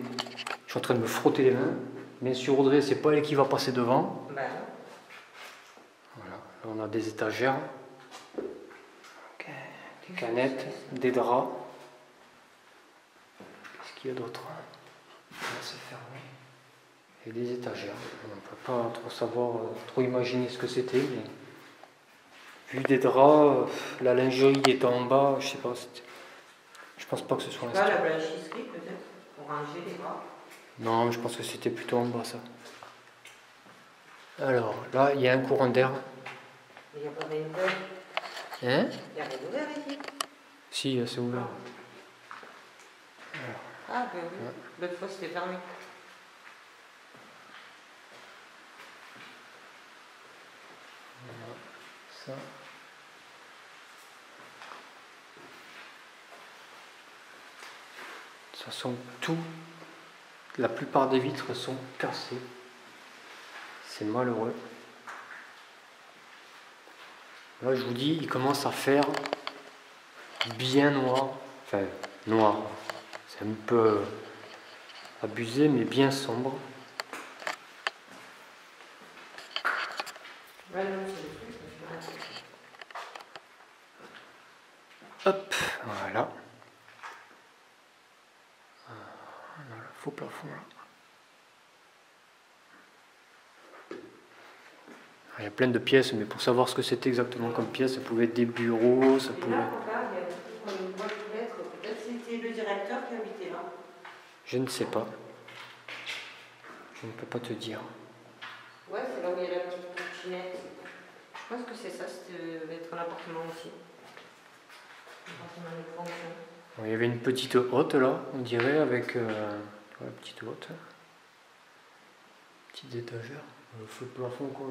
Je suis en train de me frotter les mains. Bien sûr, Audrey, c'est pas elle qui va passer devant. Voilà, là, on a des étagères. Okay. Des canettes, des draps. Qu'est-ce qu'il y a d'autre? Là, c'est fermé. Et des étagères. On ne peut pas trop savoir, trop imaginer ce que c'était. Mais... Vu des draps, la lingerie est en bas, je sais pas. Je pense pas que ce soit la blanchisserie peut-être, pour ranger les draps. Non, je pense que c'était plutôt en bas ça. Alors là, il y a un courant d'air. Il n'y a pas d'ouvert. Hein? Il n'y a rien d'ouvert ici. Si, c'est ouvert. Alors. Ah, ben oui. Ouais. L'autre fois c'était fermé. Voilà. Ça. De toute façon, la plupart des vitres sont cassées. C'est malheureux. Là, je vous dis, il commence à faire bien noir. Enfin, noir. C'est un peu abusé, mais bien sombre. Hop, voilà. On a le faux plafond là. Il y a plein de pièces, mais pour savoir ce que c'était exactement comme pièce, ça pouvait être des bureaux, ça pouvait... Peut-être c'était le directeur qui habitait là. Je ne sais pas. Je ne peux pas te dire. Ouais, c'est là où il y a la petite kitchenette. Je pense que c'est ça, c'était être un appartement aussi. Un appartement de fonction. Il y avait une petite hotte là, on dirait, avec Voilà, petite haute. Petites étagères. Le feu de plafond, quoi,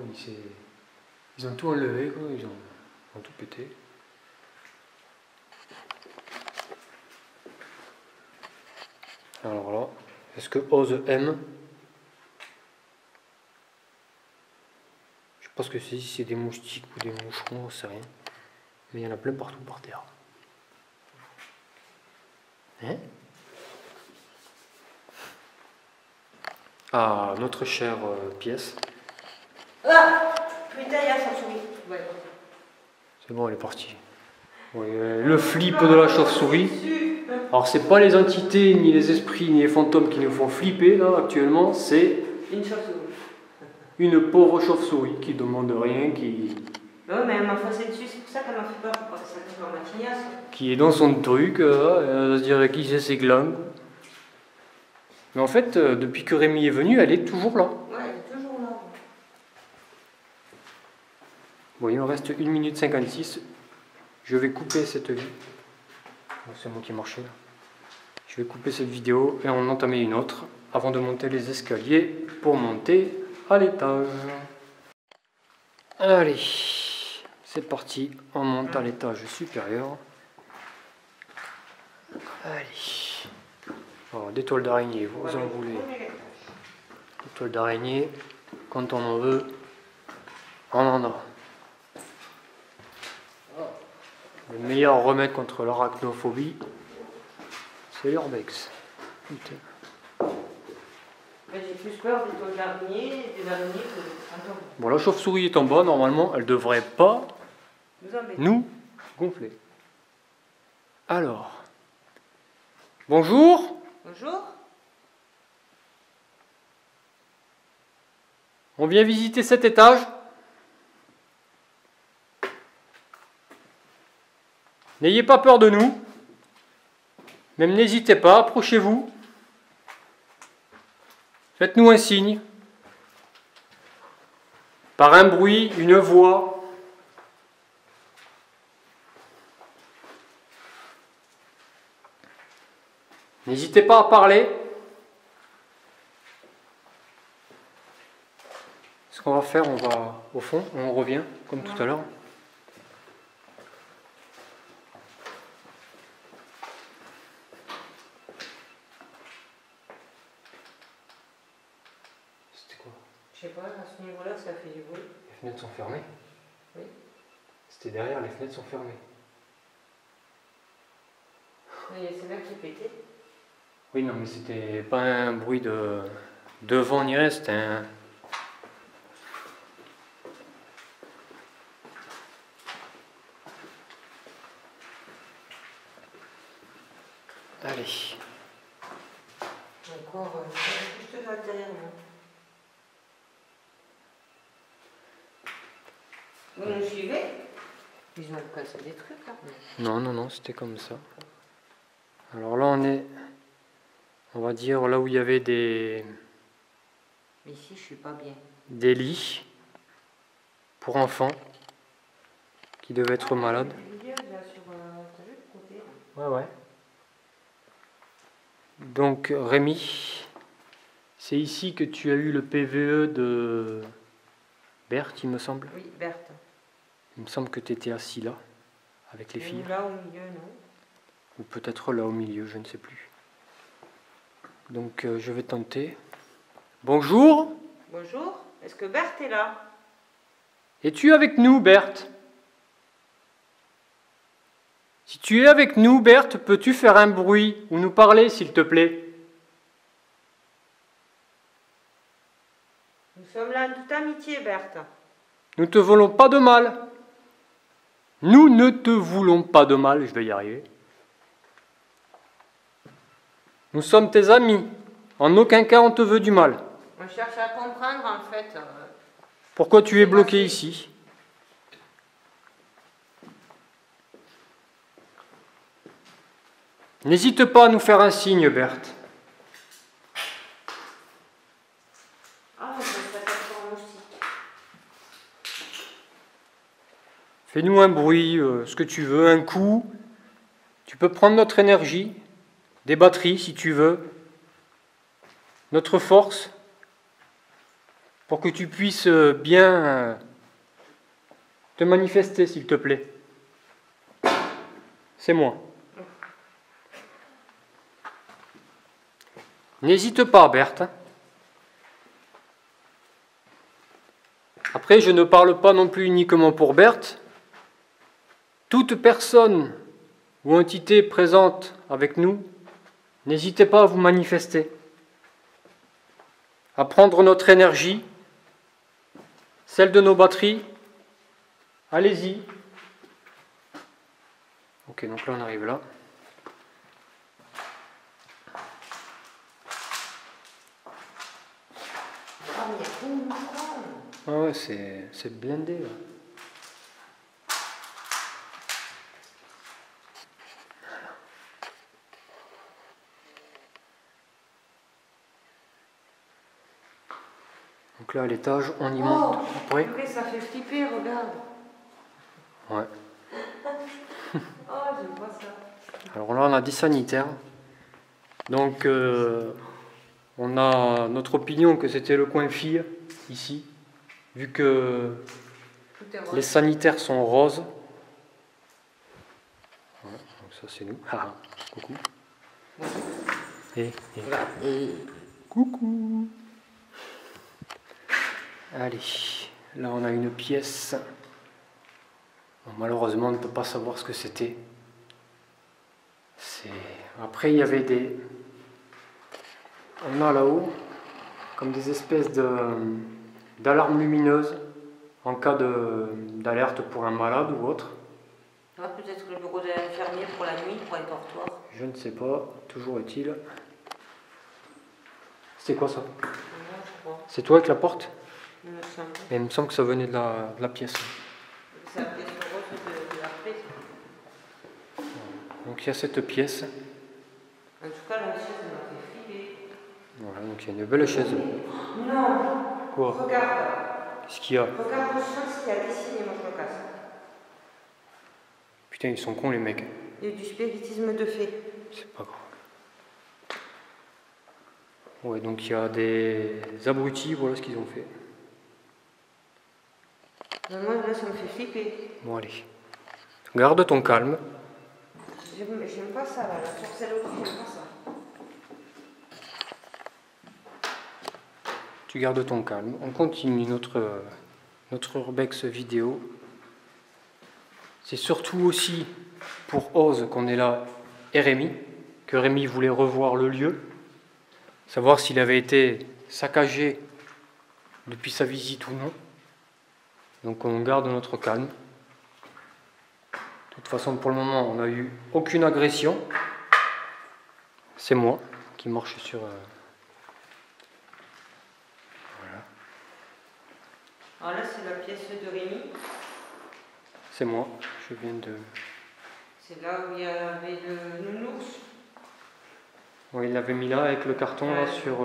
ils ont tout enlevé, quoi, ils ont tout pété. Alors là, est-ce que Oz aime? Je pense que c'est des moustiques ou des moucherons, on sait rien. Mais il y en a plein partout par terre. Hein? Ah, notre chère pièce. Ah putain, il y a sa souris. Ouais. C'est bon, elle est partie. Ouais, le flip de la chauve-souris. Alors, c'est pas les entités, ni les esprits, ni les fantômes qui nous font flipper, là, actuellement. C'est une chauve-souris. Une pauvre chauve-souris qui demande rien, qui... Non, mais elle m'a foncé dessus, c'est pour ça qu'elle m'a fait peur, parce que ça tombe en matignasse. Qui est dans son truc, elle va se dire qui c'est ses glands. Mais en fait, depuis que Rémi est venu, elle est toujours là. Ouais, elle est toujours là. Bon, il me reste 1 minute 56. Je vais couper cette vidéo. C'est moi qui marche là. Je vais couper cette vidéo et en entamer une autre avant de monter les escaliers pour monter à l'étage. Allez, c'est parti. On monte à l'étage supérieur. Allez. Oh, des toiles d'araignée, vous en voulez. Des toiles d'araignée, quand on en veut, on en a. Le meilleur remède contre l'arachnophobie, c'est l'urbex. Putain. J'ai plus peur des toiles d'araignée, des araignées que... Bon, la chauve-souris est en bas, normalement, elle devrait pas nous gonfler. Alors, bonjour. Bonjour. On vient visiter cet étage. N'ayez pas peur de nous. Même n'hésitez pas, approchez-vous. Faites-nous un signe. Par un bruit, une voix. N'hésitez pas à parler. Ce qu'on va faire, on va au fond, on revient, comme tout à l'heure. C'était quoi? Je sais pas, à ce niveau-là, ça fait du bruit. Les fenêtres sont fermées. Oui. C'était derrière, les fenêtres sont fermées. C'est là qui est pété. Oui, non, mais c'était pas un bruit de vent ni rien, c'était un... Allez. Encore, je te vois derrière moi. Vous nous suivez? Ils ont cassé des trucs là. Non, non, non, c'était comme ça. Alors là, on est, on va dire, là où il y avait des... Mais ici, je suis pas bien. Des lits pour enfants qui devaient être malades. Ouais, ouais. Donc, Rémi, c'est ici que tu as eu le PVE de Berthe, il me semble. Oui, Berthe. Il me semble que tu étais assis là, avec les filles. Là au milieu, non. Ou peut-être là au milieu, je ne sais plus. Donc, je vais tenter. Bonjour. Bonjour. Est-ce que Berthe est là? Es-tu avec nous, Berthe? Si tu es avec nous, Berthe, peux-tu faire un bruit ou nous parler, s'il te plaît? Nous sommes là en toute amitié, Berthe. Nous ne te voulons pas de mal. Nous ne te voulons pas de mal, je vais y arriver. Nous sommes tes amis. En aucun cas on te veut du mal. On cherche à comprendre, en fait. Pourquoi tu es bloqué ici? N'hésite pas à nous faire un signe, Berthe. Ah, ça s'appelle moustique. Fais-nous un bruit, ce que tu veux, un coup. Tu peux prendre notre énergie, des batteries si tu veux. notre force pour que tu puisses bien te manifester, s'il te plaît. C'est moi. N'hésite pas, Berthe. Après, je ne parle pas non plus uniquement pour Berthe. Toute personne ou entité présente avec nous, n'hésitez pas à vous manifester, à prendre notre énergie, celle de nos batteries. Allez-y. Ok, donc là on arrive là. Ah ouais, c'est blindé là. Donc là à l'étage, on y monte après. Oui, ça fait flipper, regarde. Ouais. Oh, j'aime pas ça. Alors là on a des sanitaires. Donc on a notre opinion que c'était le coin fille ici, vu que les sanitaires sont roses. Ouais, donc ça c'est nous. Ah, coucou. Et coucou. Allez, là on a une pièce. Bon, malheureusement on ne peut pas savoir ce que c'était. Après il y avait des... On a là-haut comme des espèces d'alarmes lumineuses en cas d'alerte pour un malade ou autre. Ah, peut-être le bureau de l'infirmier pour la nuit, pour les dortoirs. Je ne sais pas, toujours est-il. C'est quoi ça? C'est toi avec la porte? Il me semble. Mais il me semble que ça venait de la pièce. C'est la pièce rose de la presse. Donc il y a cette pièce. En tout cas, l'ancienne, ça m'a fait filer. Voilà, donc il y a une belle chaise. Non. Quoi? Regarde. Qu'est-ce qu'il y a? Regarde le sens qu'il y a dessiné, moi je me casse. Putain, ils sont cons les mecs. Il y a du spiritisme de fée. C'est pas grave. Ouais, donc il y a des abrutis, voilà ce qu'ils ont fait. Mais moi, là, ça me fait flipper. Bon, allez. Garde ton calme. J'aime pas ça, là. La sorcellerie, j'aime pas ça. Tu gardes ton calme. On continue notre urbex vidéo. C'est surtout aussi pour Oz qu'on est là et Rémi, que Rémi voulait revoir le lieu, savoir s'il avait été saccagé depuis sa visite ou non. Donc on garde notre calme. De toute façon, pour le moment, on n'a eu aucune agression. C'est moi qui marche sur... Voilà. Alors là, c'est la pièce de Rémi. C'est moi, je viens de... C'est là où il y avait le nounours. Oui, il l'avait mis là avec le carton là sur...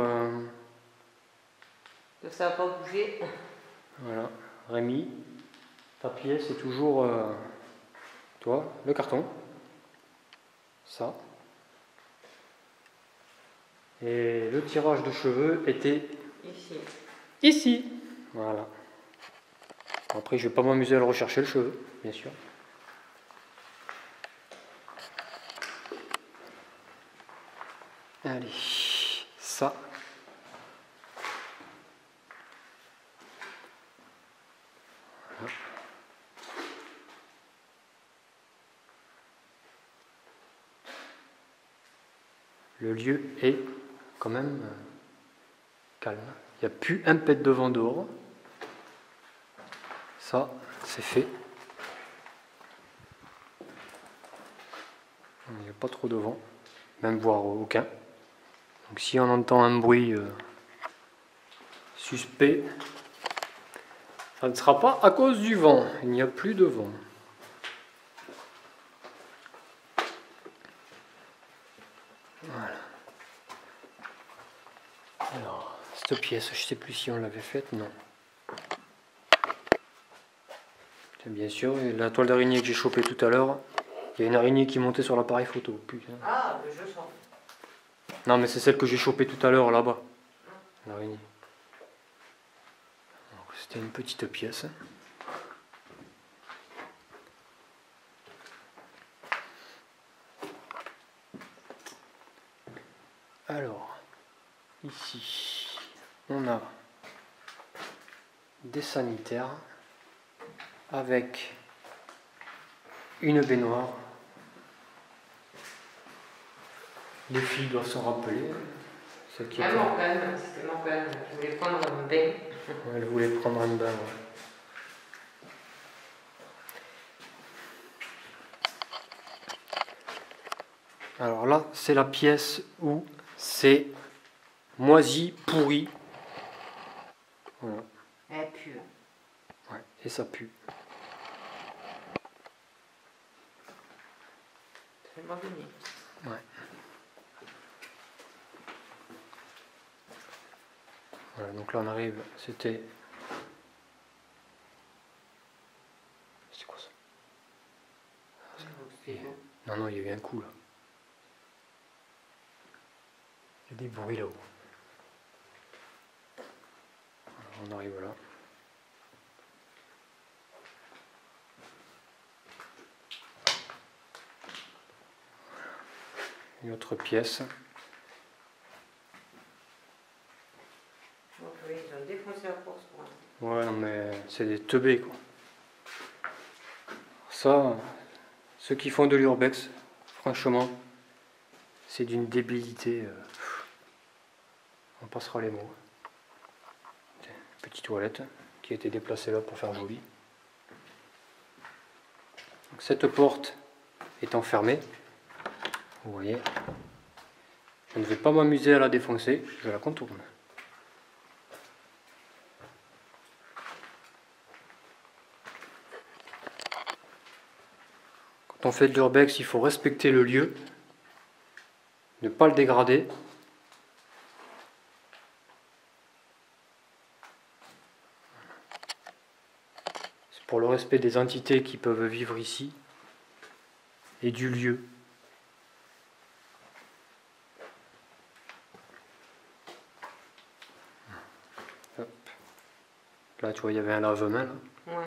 Que ça n'a pas bougé. Voilà, Rémi, ta pièce est toujours... toi, le carton. Ça. Et le tirage de cheveux était... Ici. Ici. Voilà. Après, je vais pas m'amuser à le rechercher, le cheveu, bien sûr. Allez, ça. Voilà. Le lieu est quand même calme. Il n'y a plus un pet de vent dehors. Ça, c'est fait. Il n'y a pas trop de vent, même voire aucun. Donc si on entend un bruit suspect, ça ne sera pas à cause du vent. Il n'y a plus de vent. Voilà. Alors, cette pièce, je ne sais plus si on l'avait faite, non. Bien sûr, et la toile d'araignée que j'ai chopée tout à l'heure, il y a une araignée qui montait sur l'appareil photo. Putain. Ah, le jeu sent. Non, mais c'est celle que j'ai chopée tout à l'heure là-bas. l'araignée. C'était une petite pièce. Alors, ici, on a des sanitaires avec une baignoire. Les filles doivent s'en rappeler. Ah, Morgane, c'était Morgane. Je voulais prendre un bain. Elle voulait prendre un bain. Ouais. Alors là, c'est la pièce où c'est moisi, pourri. Voilà. Elle pue. Ouais, et ça pue. C'est abandonné. Ouais. Voilà, donc là on arrive, c'était... C'est quoi ça? Non, non, il y a eu un coup là. Il y a des bruits là-haut. On arrive là. Une autre pièce. Donc oui, ils ont défoncé la porte pour l'instant. Ouais, non mais c'est des teubés quoi. Ça, ceux qui font de l'urbex, franchement, c'est d'une débilité. On passera les mots. Petite toilette qui a été déplacée là pour faire joli. Donc, cette porte étant fermée, vous voyez, je ne vais pas m'amuser à la défoncer, je la contourne. Quand on fait de l'urbex, il faut respecter le lieu, ne pas le dégrader. C'est pour le respect des entités qui peuvent vivre ici et du lieu. Hop. Là, tu vois, il y avait un lave-main là, Ouais.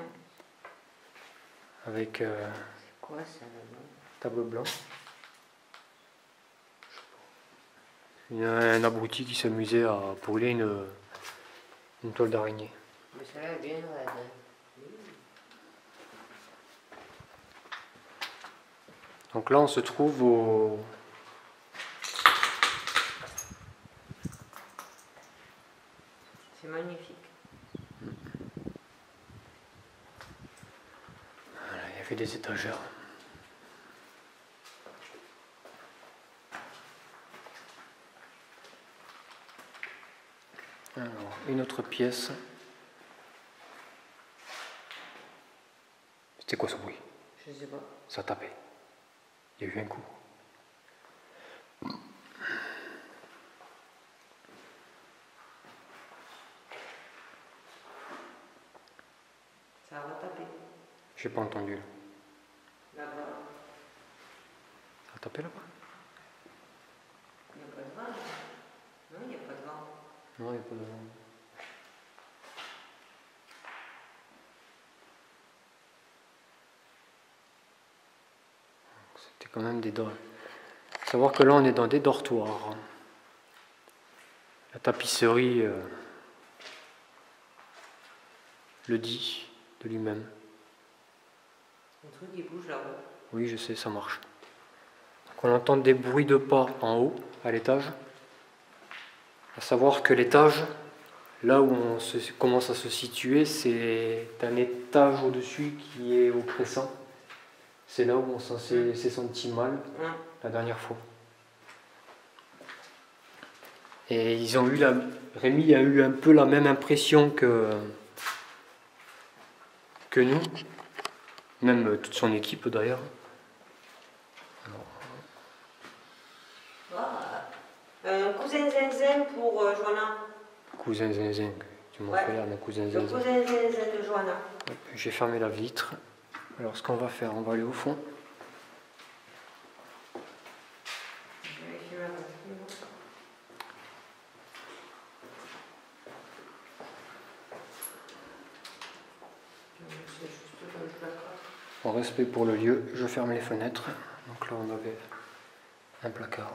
avec C'est quoi ça là-bas? tableau blanc. Il y a un abruti qui s'amusait à brûler une toile d'araignée. Mais ça est bien raide. Donc là, on se trouve au... C'est magnifique. Voilà, il y avait des étagères. Alors, une autre pièce. C'était quoi ce bruit? Je sais pas. Ça tapait. Il y a eu un coup. Ça va taper. J'ai pas entendu. Là-bas. Ça a tapé là-bas? Il n'y a pas de vent. Non, il n'y a pas de vent. Non, il n'y a pas de vent. C'était quand même des dortoirs. Savoir que là, on est dans des dortoirs. La tapisserie le dit de lui-même. Un truc qui bouge là-haut. Oui, je sais, ça marche. Donc, on entend des bruits de pas en haut, à l'étage. À savoir que l'étage, là où on commence à se situer, c'est un étage au-dessus qui est au crescent. C'est là où on s'est senti mal la dernière fois. Et ils ont eu Rémi a eu un peu la même impression que nous, même toute son équipe d'ailleurs. Cousin Zinzin pour Joanna. Cousin Zinzin, tu m'en fais là, mon cousin Le Zinzin. cousin Zinzin de Joanna. J'ai fermé la vitre. Alors ce qu'on va faire, on va aller au fond. En respect pour le lieu, je ferme les fenêtres. Donc là, on avait un placard.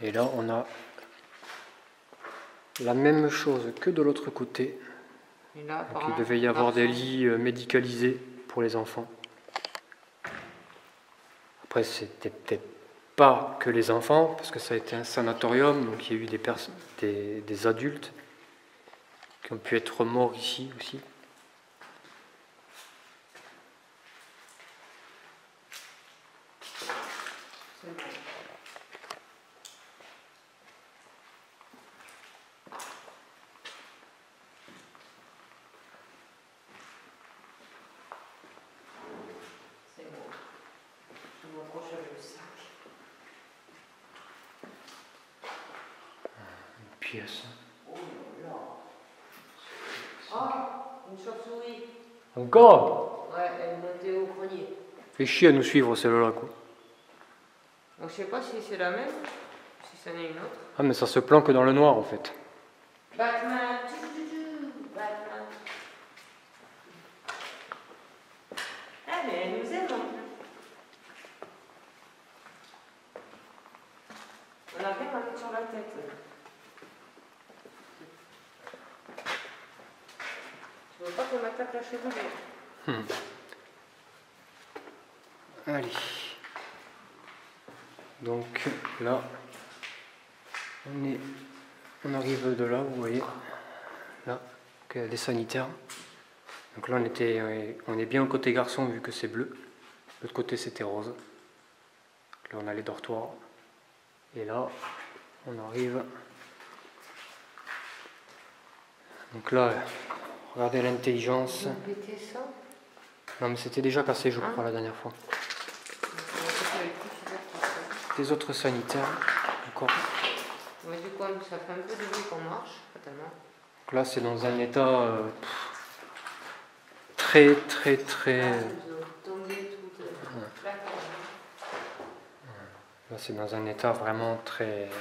Et là, on a la même chose que de l'autre côté. Et là, donc, il devait y avoir des lits médicalisés pour les enfants. Après, c'était peut-être pas que les enfants, parce que ça a été un sanatorium, donc il y a eu des adultes qui ont pu être morts ici aussi. Pièce. Oh là là. Oh, une chauve-souris. Encore? Ouais, elle montait au grenier. Fait chier à nous suivre celle-là, quoi. Donc je sais pas si c'est la même, si ça n'est une autre. Ah, mais ça se planque dans le noir en fait. Batman, Batman. Ah, mais elle nous aime en plus. On a bien marqué sur la tête. Je veux pas qu'on m'attaque la chevelure. Allez. Donc là, on arrive de là, vous voyez. Là, des sanitaires. Donc là, on est bien au côté garçon vu que c'est bleu. L'autre côté, c'était rose. Là, on a les dortoirs. Et là, on arrive. Donc là, regardez l'intelligence. Non, mais c'était déjà cassé, je crois, la dernière fois. Des autres sanitaires, encore. Ouais, du coup, ça fait un peu de bruit qu'on marche, fatalement. Donc là, c'est dans un état très. Là, c'est dans un état vraiment très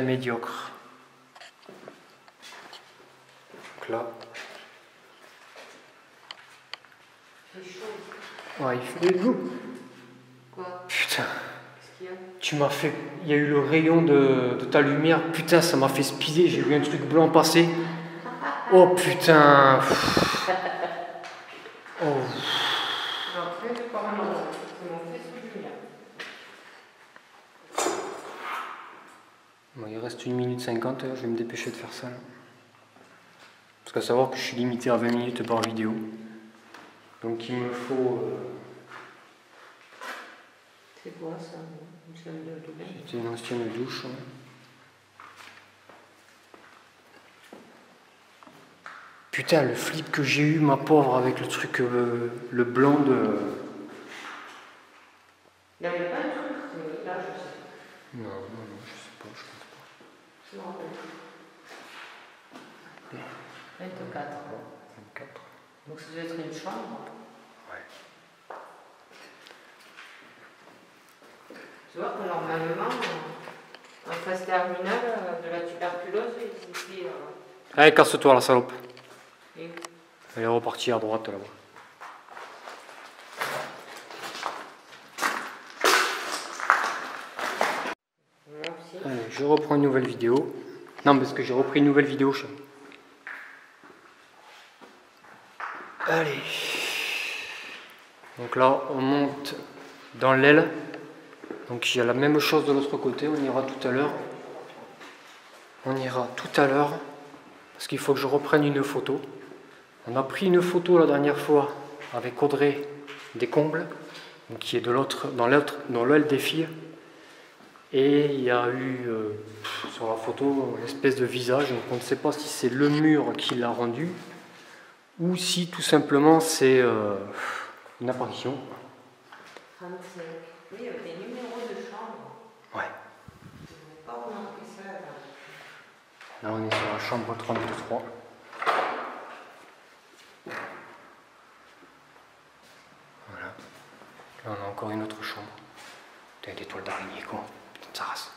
médiocre. Donc là. Il fait chaud. Ouais, il fait de l'eau. Quoi? Putain. Qu'est-ce qu'il y a? Tu m'as fait. Il y a eu le rayon de ta lumière. Putain, ça m'a fait speeder. J'ai vu un truc blanc passer. Oh putain. Oh. Bon, il reste 1 minute 50. Je vais me dépêcher de faire ça. Là. Parce qu'à savoir que je suis limité à 20 minutes par vidéo. Donc il me faut. C'est quoi ça? C'était une ancienne douche. Hein. Putain, le flip que j'ai eu, ma pauvre, avec le truc, le blanc de. Il n'y avait pas un truc là, je sais. Non, je sais pas, je pense pas. Je me rappelle. 24. 24. Donc ça doit être une chambre. Ouais. Tu vois que normalement, en phase terminale de la tuberculose, ils étaient. Allez, casse-toi la salope. Et... Elle est repartie à droite là-bas. Merci. Allez, je reprends une nouvelle vidéo. Non, parce que j'ai repris une nouvelle vidéo. Allez. Donc là, on monte dans l'aile. Donc il y a la même chose de l'autre côté. On ira tout à l'heure. Parce qu'il faut que je reprenne une photo. On a pris une photo la dernière fois avec Audrey des combles, donc qui est dans l'aile des filles. Et il y a eu sur la photo une espèce de visage. Donc on ne sait pas si c'est le mur qui l'a rendu ou si tout simplement c'est une apparition. 35. Oui, il y avait des numéros de chambre. Ouais. Je n'avais pas remarqué ça là. Là on est sur la chambre 33. Là, on a encore une autre chambre. Putain, des toiles d'araignée, quoi. Putain de sa race.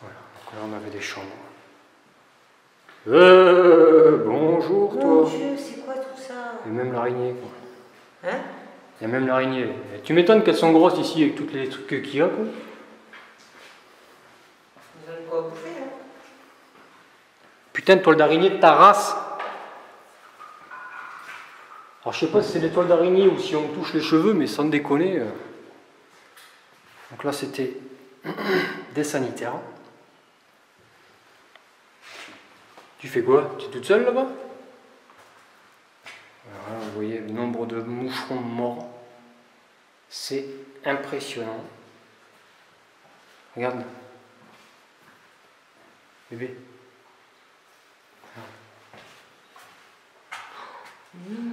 Voilà, donc là, on avait des chambres. Bonjour, toi. Mon Dieu, c'est quoi tout ça? Et même l'araignée, quoi. Hein? Il y a même l'araignée. Tu m'étonnes qu'elles sont grosses ici avec tous les trucs qu'il y a, quoi. Vous avez quoi bouffer, hein? Putain de toile d'araignée de ta race. Alors je sais pas si c'est des toiles d'araignée ou si on touche les cheveux, mais sans déconner. Donc là c'était des sanitaires. Tu fais quoi? Tu es toute seule là-bas? Voilà, vous voyez le nombre de moucherons morts. C'est impressionnant. Regarde. Bébé.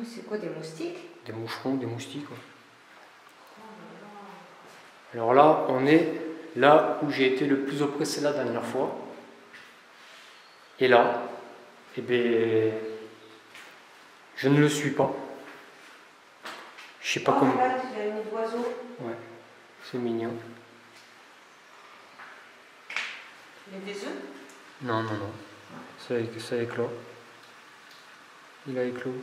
C'est quoi, des moustiques? Des moucherons, des moustiques. Ouais. Alors là, on est là où j'ai été le plus oppressé la dernière fois. Et là, eh bien, je ne le suis pas. Je sais pas comment. Là, il y a une oiseau. Ouais, c'est mignon. Il y a des œufs? Non, non, non. Ça a éclos. Il a éclos.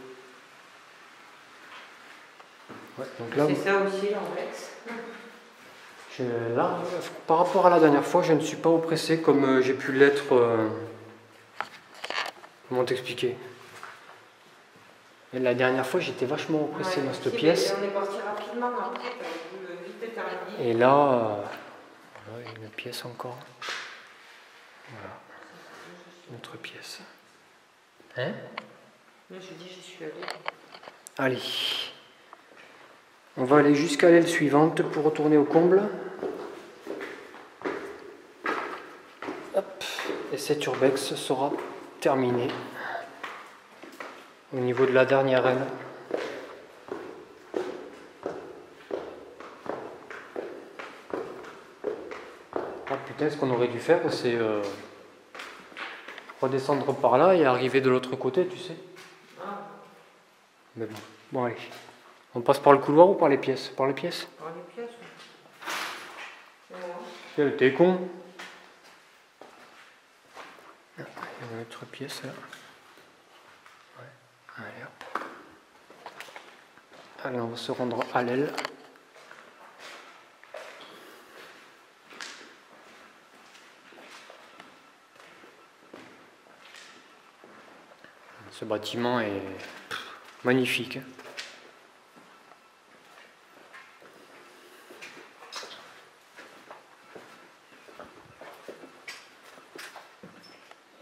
Ouais, donc là, c'est ça aussi, l'Anvex. Là, par rapport à la dernière fois, je ne suis pas oppressé comme j'ai pu l'être. Comment t'expliquer? La dernière fois, j'étais vachement oppressé dans cette pièce. On est parti rapidement après, vite terminé. Et là, voilà, une pièce encore. Voilà, une autre pièce. Hein? Là, je dis, j'y suis allée. Allez. On va aller jusqu'à l'aile suivante pour retourner au comble. Hop. Et cette urbex sera terminée. Au niveau de la dernière aile. Ah putain, ce qu'on aurait dû faire, c'est redescendre par là et arriver de l'autre côté, tu sais. Mais bon, bon allez. On passe par le couloir ou par les pièces? Par les pièces? Par les pièces. Ouais. T'es con. Il y a une autre pièce là. Ouais. Allez hop. Allez, on va se rendre à l'aile. Ce bâtiment est magnifique.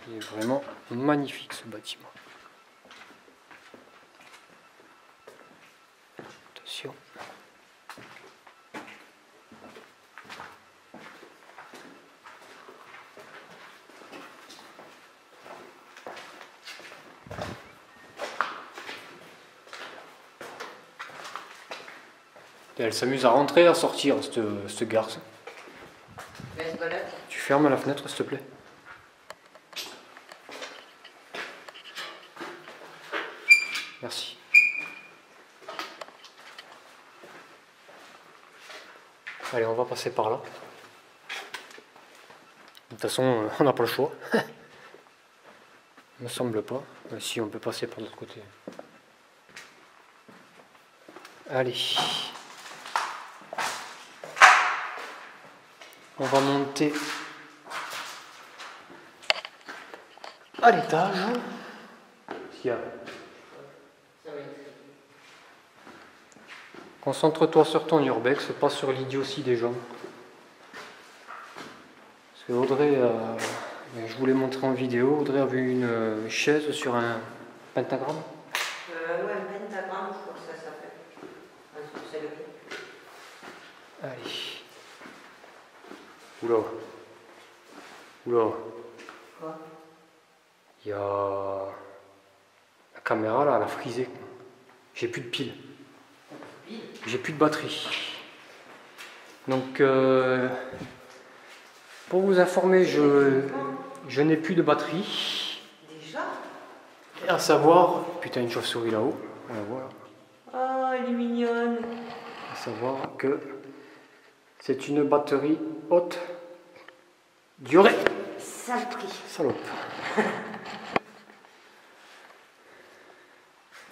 Il est vraiment magnifique ce bâtiment. Attention. Elle s'amuse à rentrer et à sortir, cette garce. Tu fermes la fenêtre, s'il te plaît. Merci. Allez, on va passer par là. De toute façon, on n'a pas le choix. Il me semble pas. Si, on peut passer par l'autre côté. Allez. On va monter à l'étage. Concentre-toi sur ton urbex, pas sur l'idiotie des gens. Parce que Audrey, je vous l'ai montré en vidéo, Audrey a vu une chaise sur un pentagramme. Ouais, un pentagramme, je crois que ça s'appelle. C'est le bien. Allez. Oula. Oula. Quoi? Il y a... La caméra là, elle a frisé. J'ai plus de pile. J'ai plus de batterie. Donc, pour vous informer, je n'ai plus de batterie. Déjà? Et à savoir... Putain, une chauve-souris là-haut. Voilà. Oh, elle est mignonne. À savoir que c'est une batterie haute durée. Saloperie. Salope.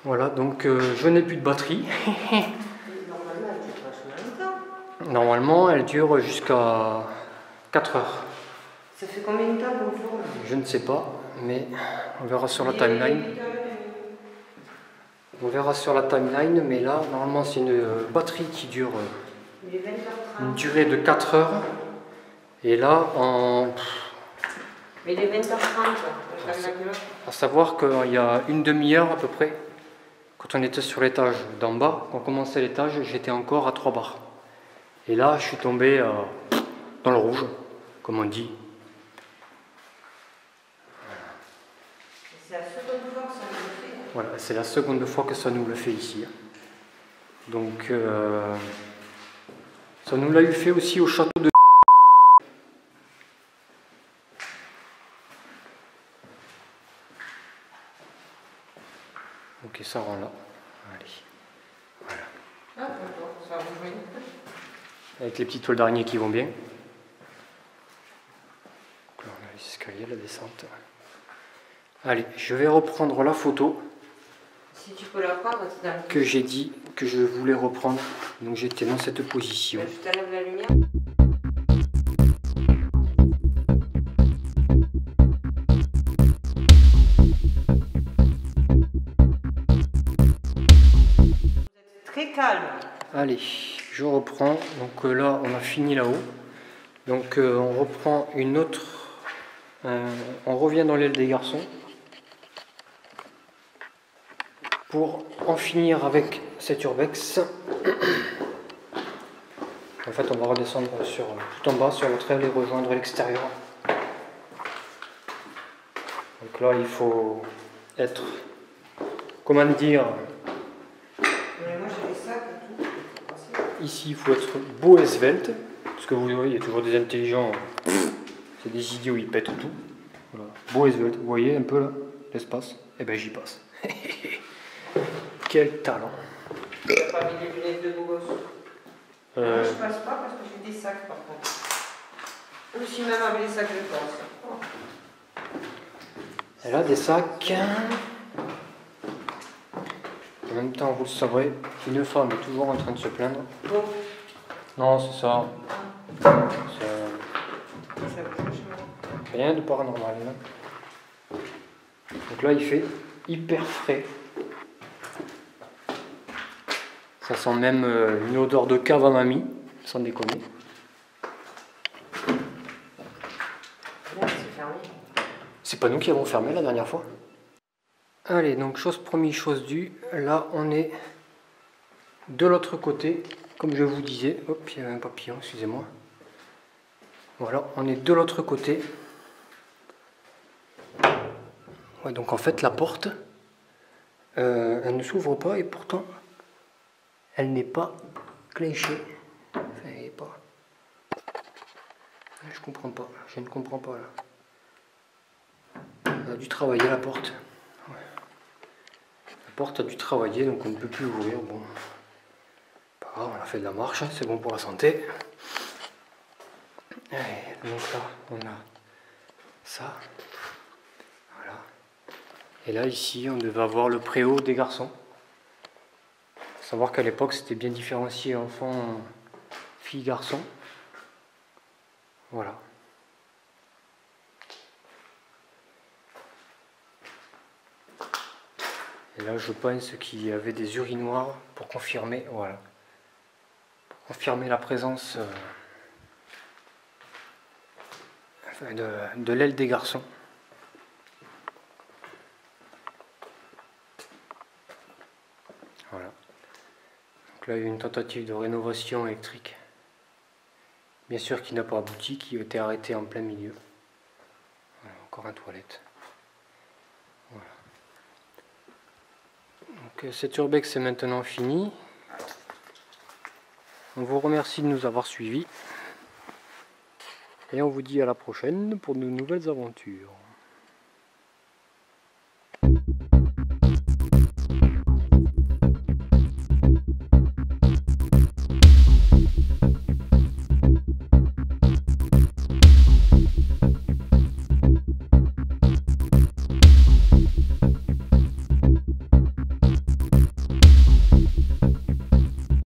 Voilà, donc je n'ai plus de batterie. Normalement, elle dure vachement longtemps. Normalement, elle dure jusqu'à 4 heures. Ça fait combien de temps qu'on tourne? Je ne sais pas, mais on verra sur la timeline. On verra sur la timeline, mais là, normalement, c'est une batterie qui dure une durée de 4 heures. Et là, Mais il est 20h30, à savoir qu'il y a une demi-heure à peu près, quand on était sur l'étage d'en bas, quand on commençait l'étage, j'étais encore à 3 bars. Et là, je suis tombé dans le rouge, comme on dit. C'est la seconde fois que ça nous le fait. Voilà, c'est la seconde fois que ça nous le fait ici. Donc, ça nous l'a eu fait aussi au château de... Ok, ça rend là. Allez. Voilà. Ah, d'accord, ça va bouger. Avec les petites toiles d'araignée qui vont bien. Donc là, on a les escaliers, la descente. Allez, je vais reprendre la photo Si tu peux la prendre, c'est dans le... que j'ai dit que je voulais reprendre. Donc j'étais dans cette position. Je t'enlève la lumière. Très calme. Allez, je reprends. Donc là, on a fini là-haut. Donc on reprend une autre. On revient dans l'aile des garçons pour en finir avec cet urbex. En fait, on va redescendre sur, tout en bas sur notre aile et rejoindre l'extérieur. Donc là, il faut être, comment dire, Mais moi j'ai des sacs et tout. ici il faut être beau et svelte, parce que vous voyez, il y a toujours des intelligents, c'est des idiots, ils pètent tout. Voilà. Beau et svelte, vous voyez un peu là, l'espace, et ben j'y passe. Quel talent. Tu n'as pas mis des lunettes de beau gosse? Moi je passe pas parce que j'ai des sacs par contre. Ou si même avec les sacs je passe. Oh. Elle a des sacs. En même temps, vous le saurez, une femme est toujours en train de se plaindre. Bon. Non, c'est ça. Ça bouge, Rien de paranormal. Hein. Donc là, il fait hyper frais. Ça sent même une odeur de cave à mamie, sans déconner. c'est fermé. C'est pas nous qui avons fermé la dernière fois. Allez, donc chose promise, chose due. Là, on est de l'autre côté, comme je vous disais. Hop, il y avait un papillon, excusez-moi. Voilà, on est de l'autre côté. Ouais, donc en fait, la porte, elle ne s'ouvre pas et pourtant, elle n'est pas clenchée. Enfin, elle n'est pas... Je comprends pas, je ne comprends pas là. On a dû travailler la porte. Ouais. La porte a dû travailler, donc on ne peut plus ouvrir. Bon, pas grave, on a fait de la marche, hein, c'est bon pour la santé. Et donc là, on a ça. Voilà. Et là, ici, on devait avoir le préau des garçons. Faut savoir qu'à l'époque, c'était bien différencié enfants, filles, garçons. Voilà. Et là, je pense qu'il y avait des urinoirs pour confirmer, voilà, pour confirmer la présence de l'aile des garçons. Voilà. Donc là, il y a eu une tentative de rénovation électrique. Bien sûr qui n'a pas abouti, qui a été arrêté en plein milieu. Voilà, encore un toilette. Voilà. Donc cet urbex est maintenant fini. On vous remercie de nous avoir suivis. Et on vous dit à la prochaine pour de nouvelles aventures.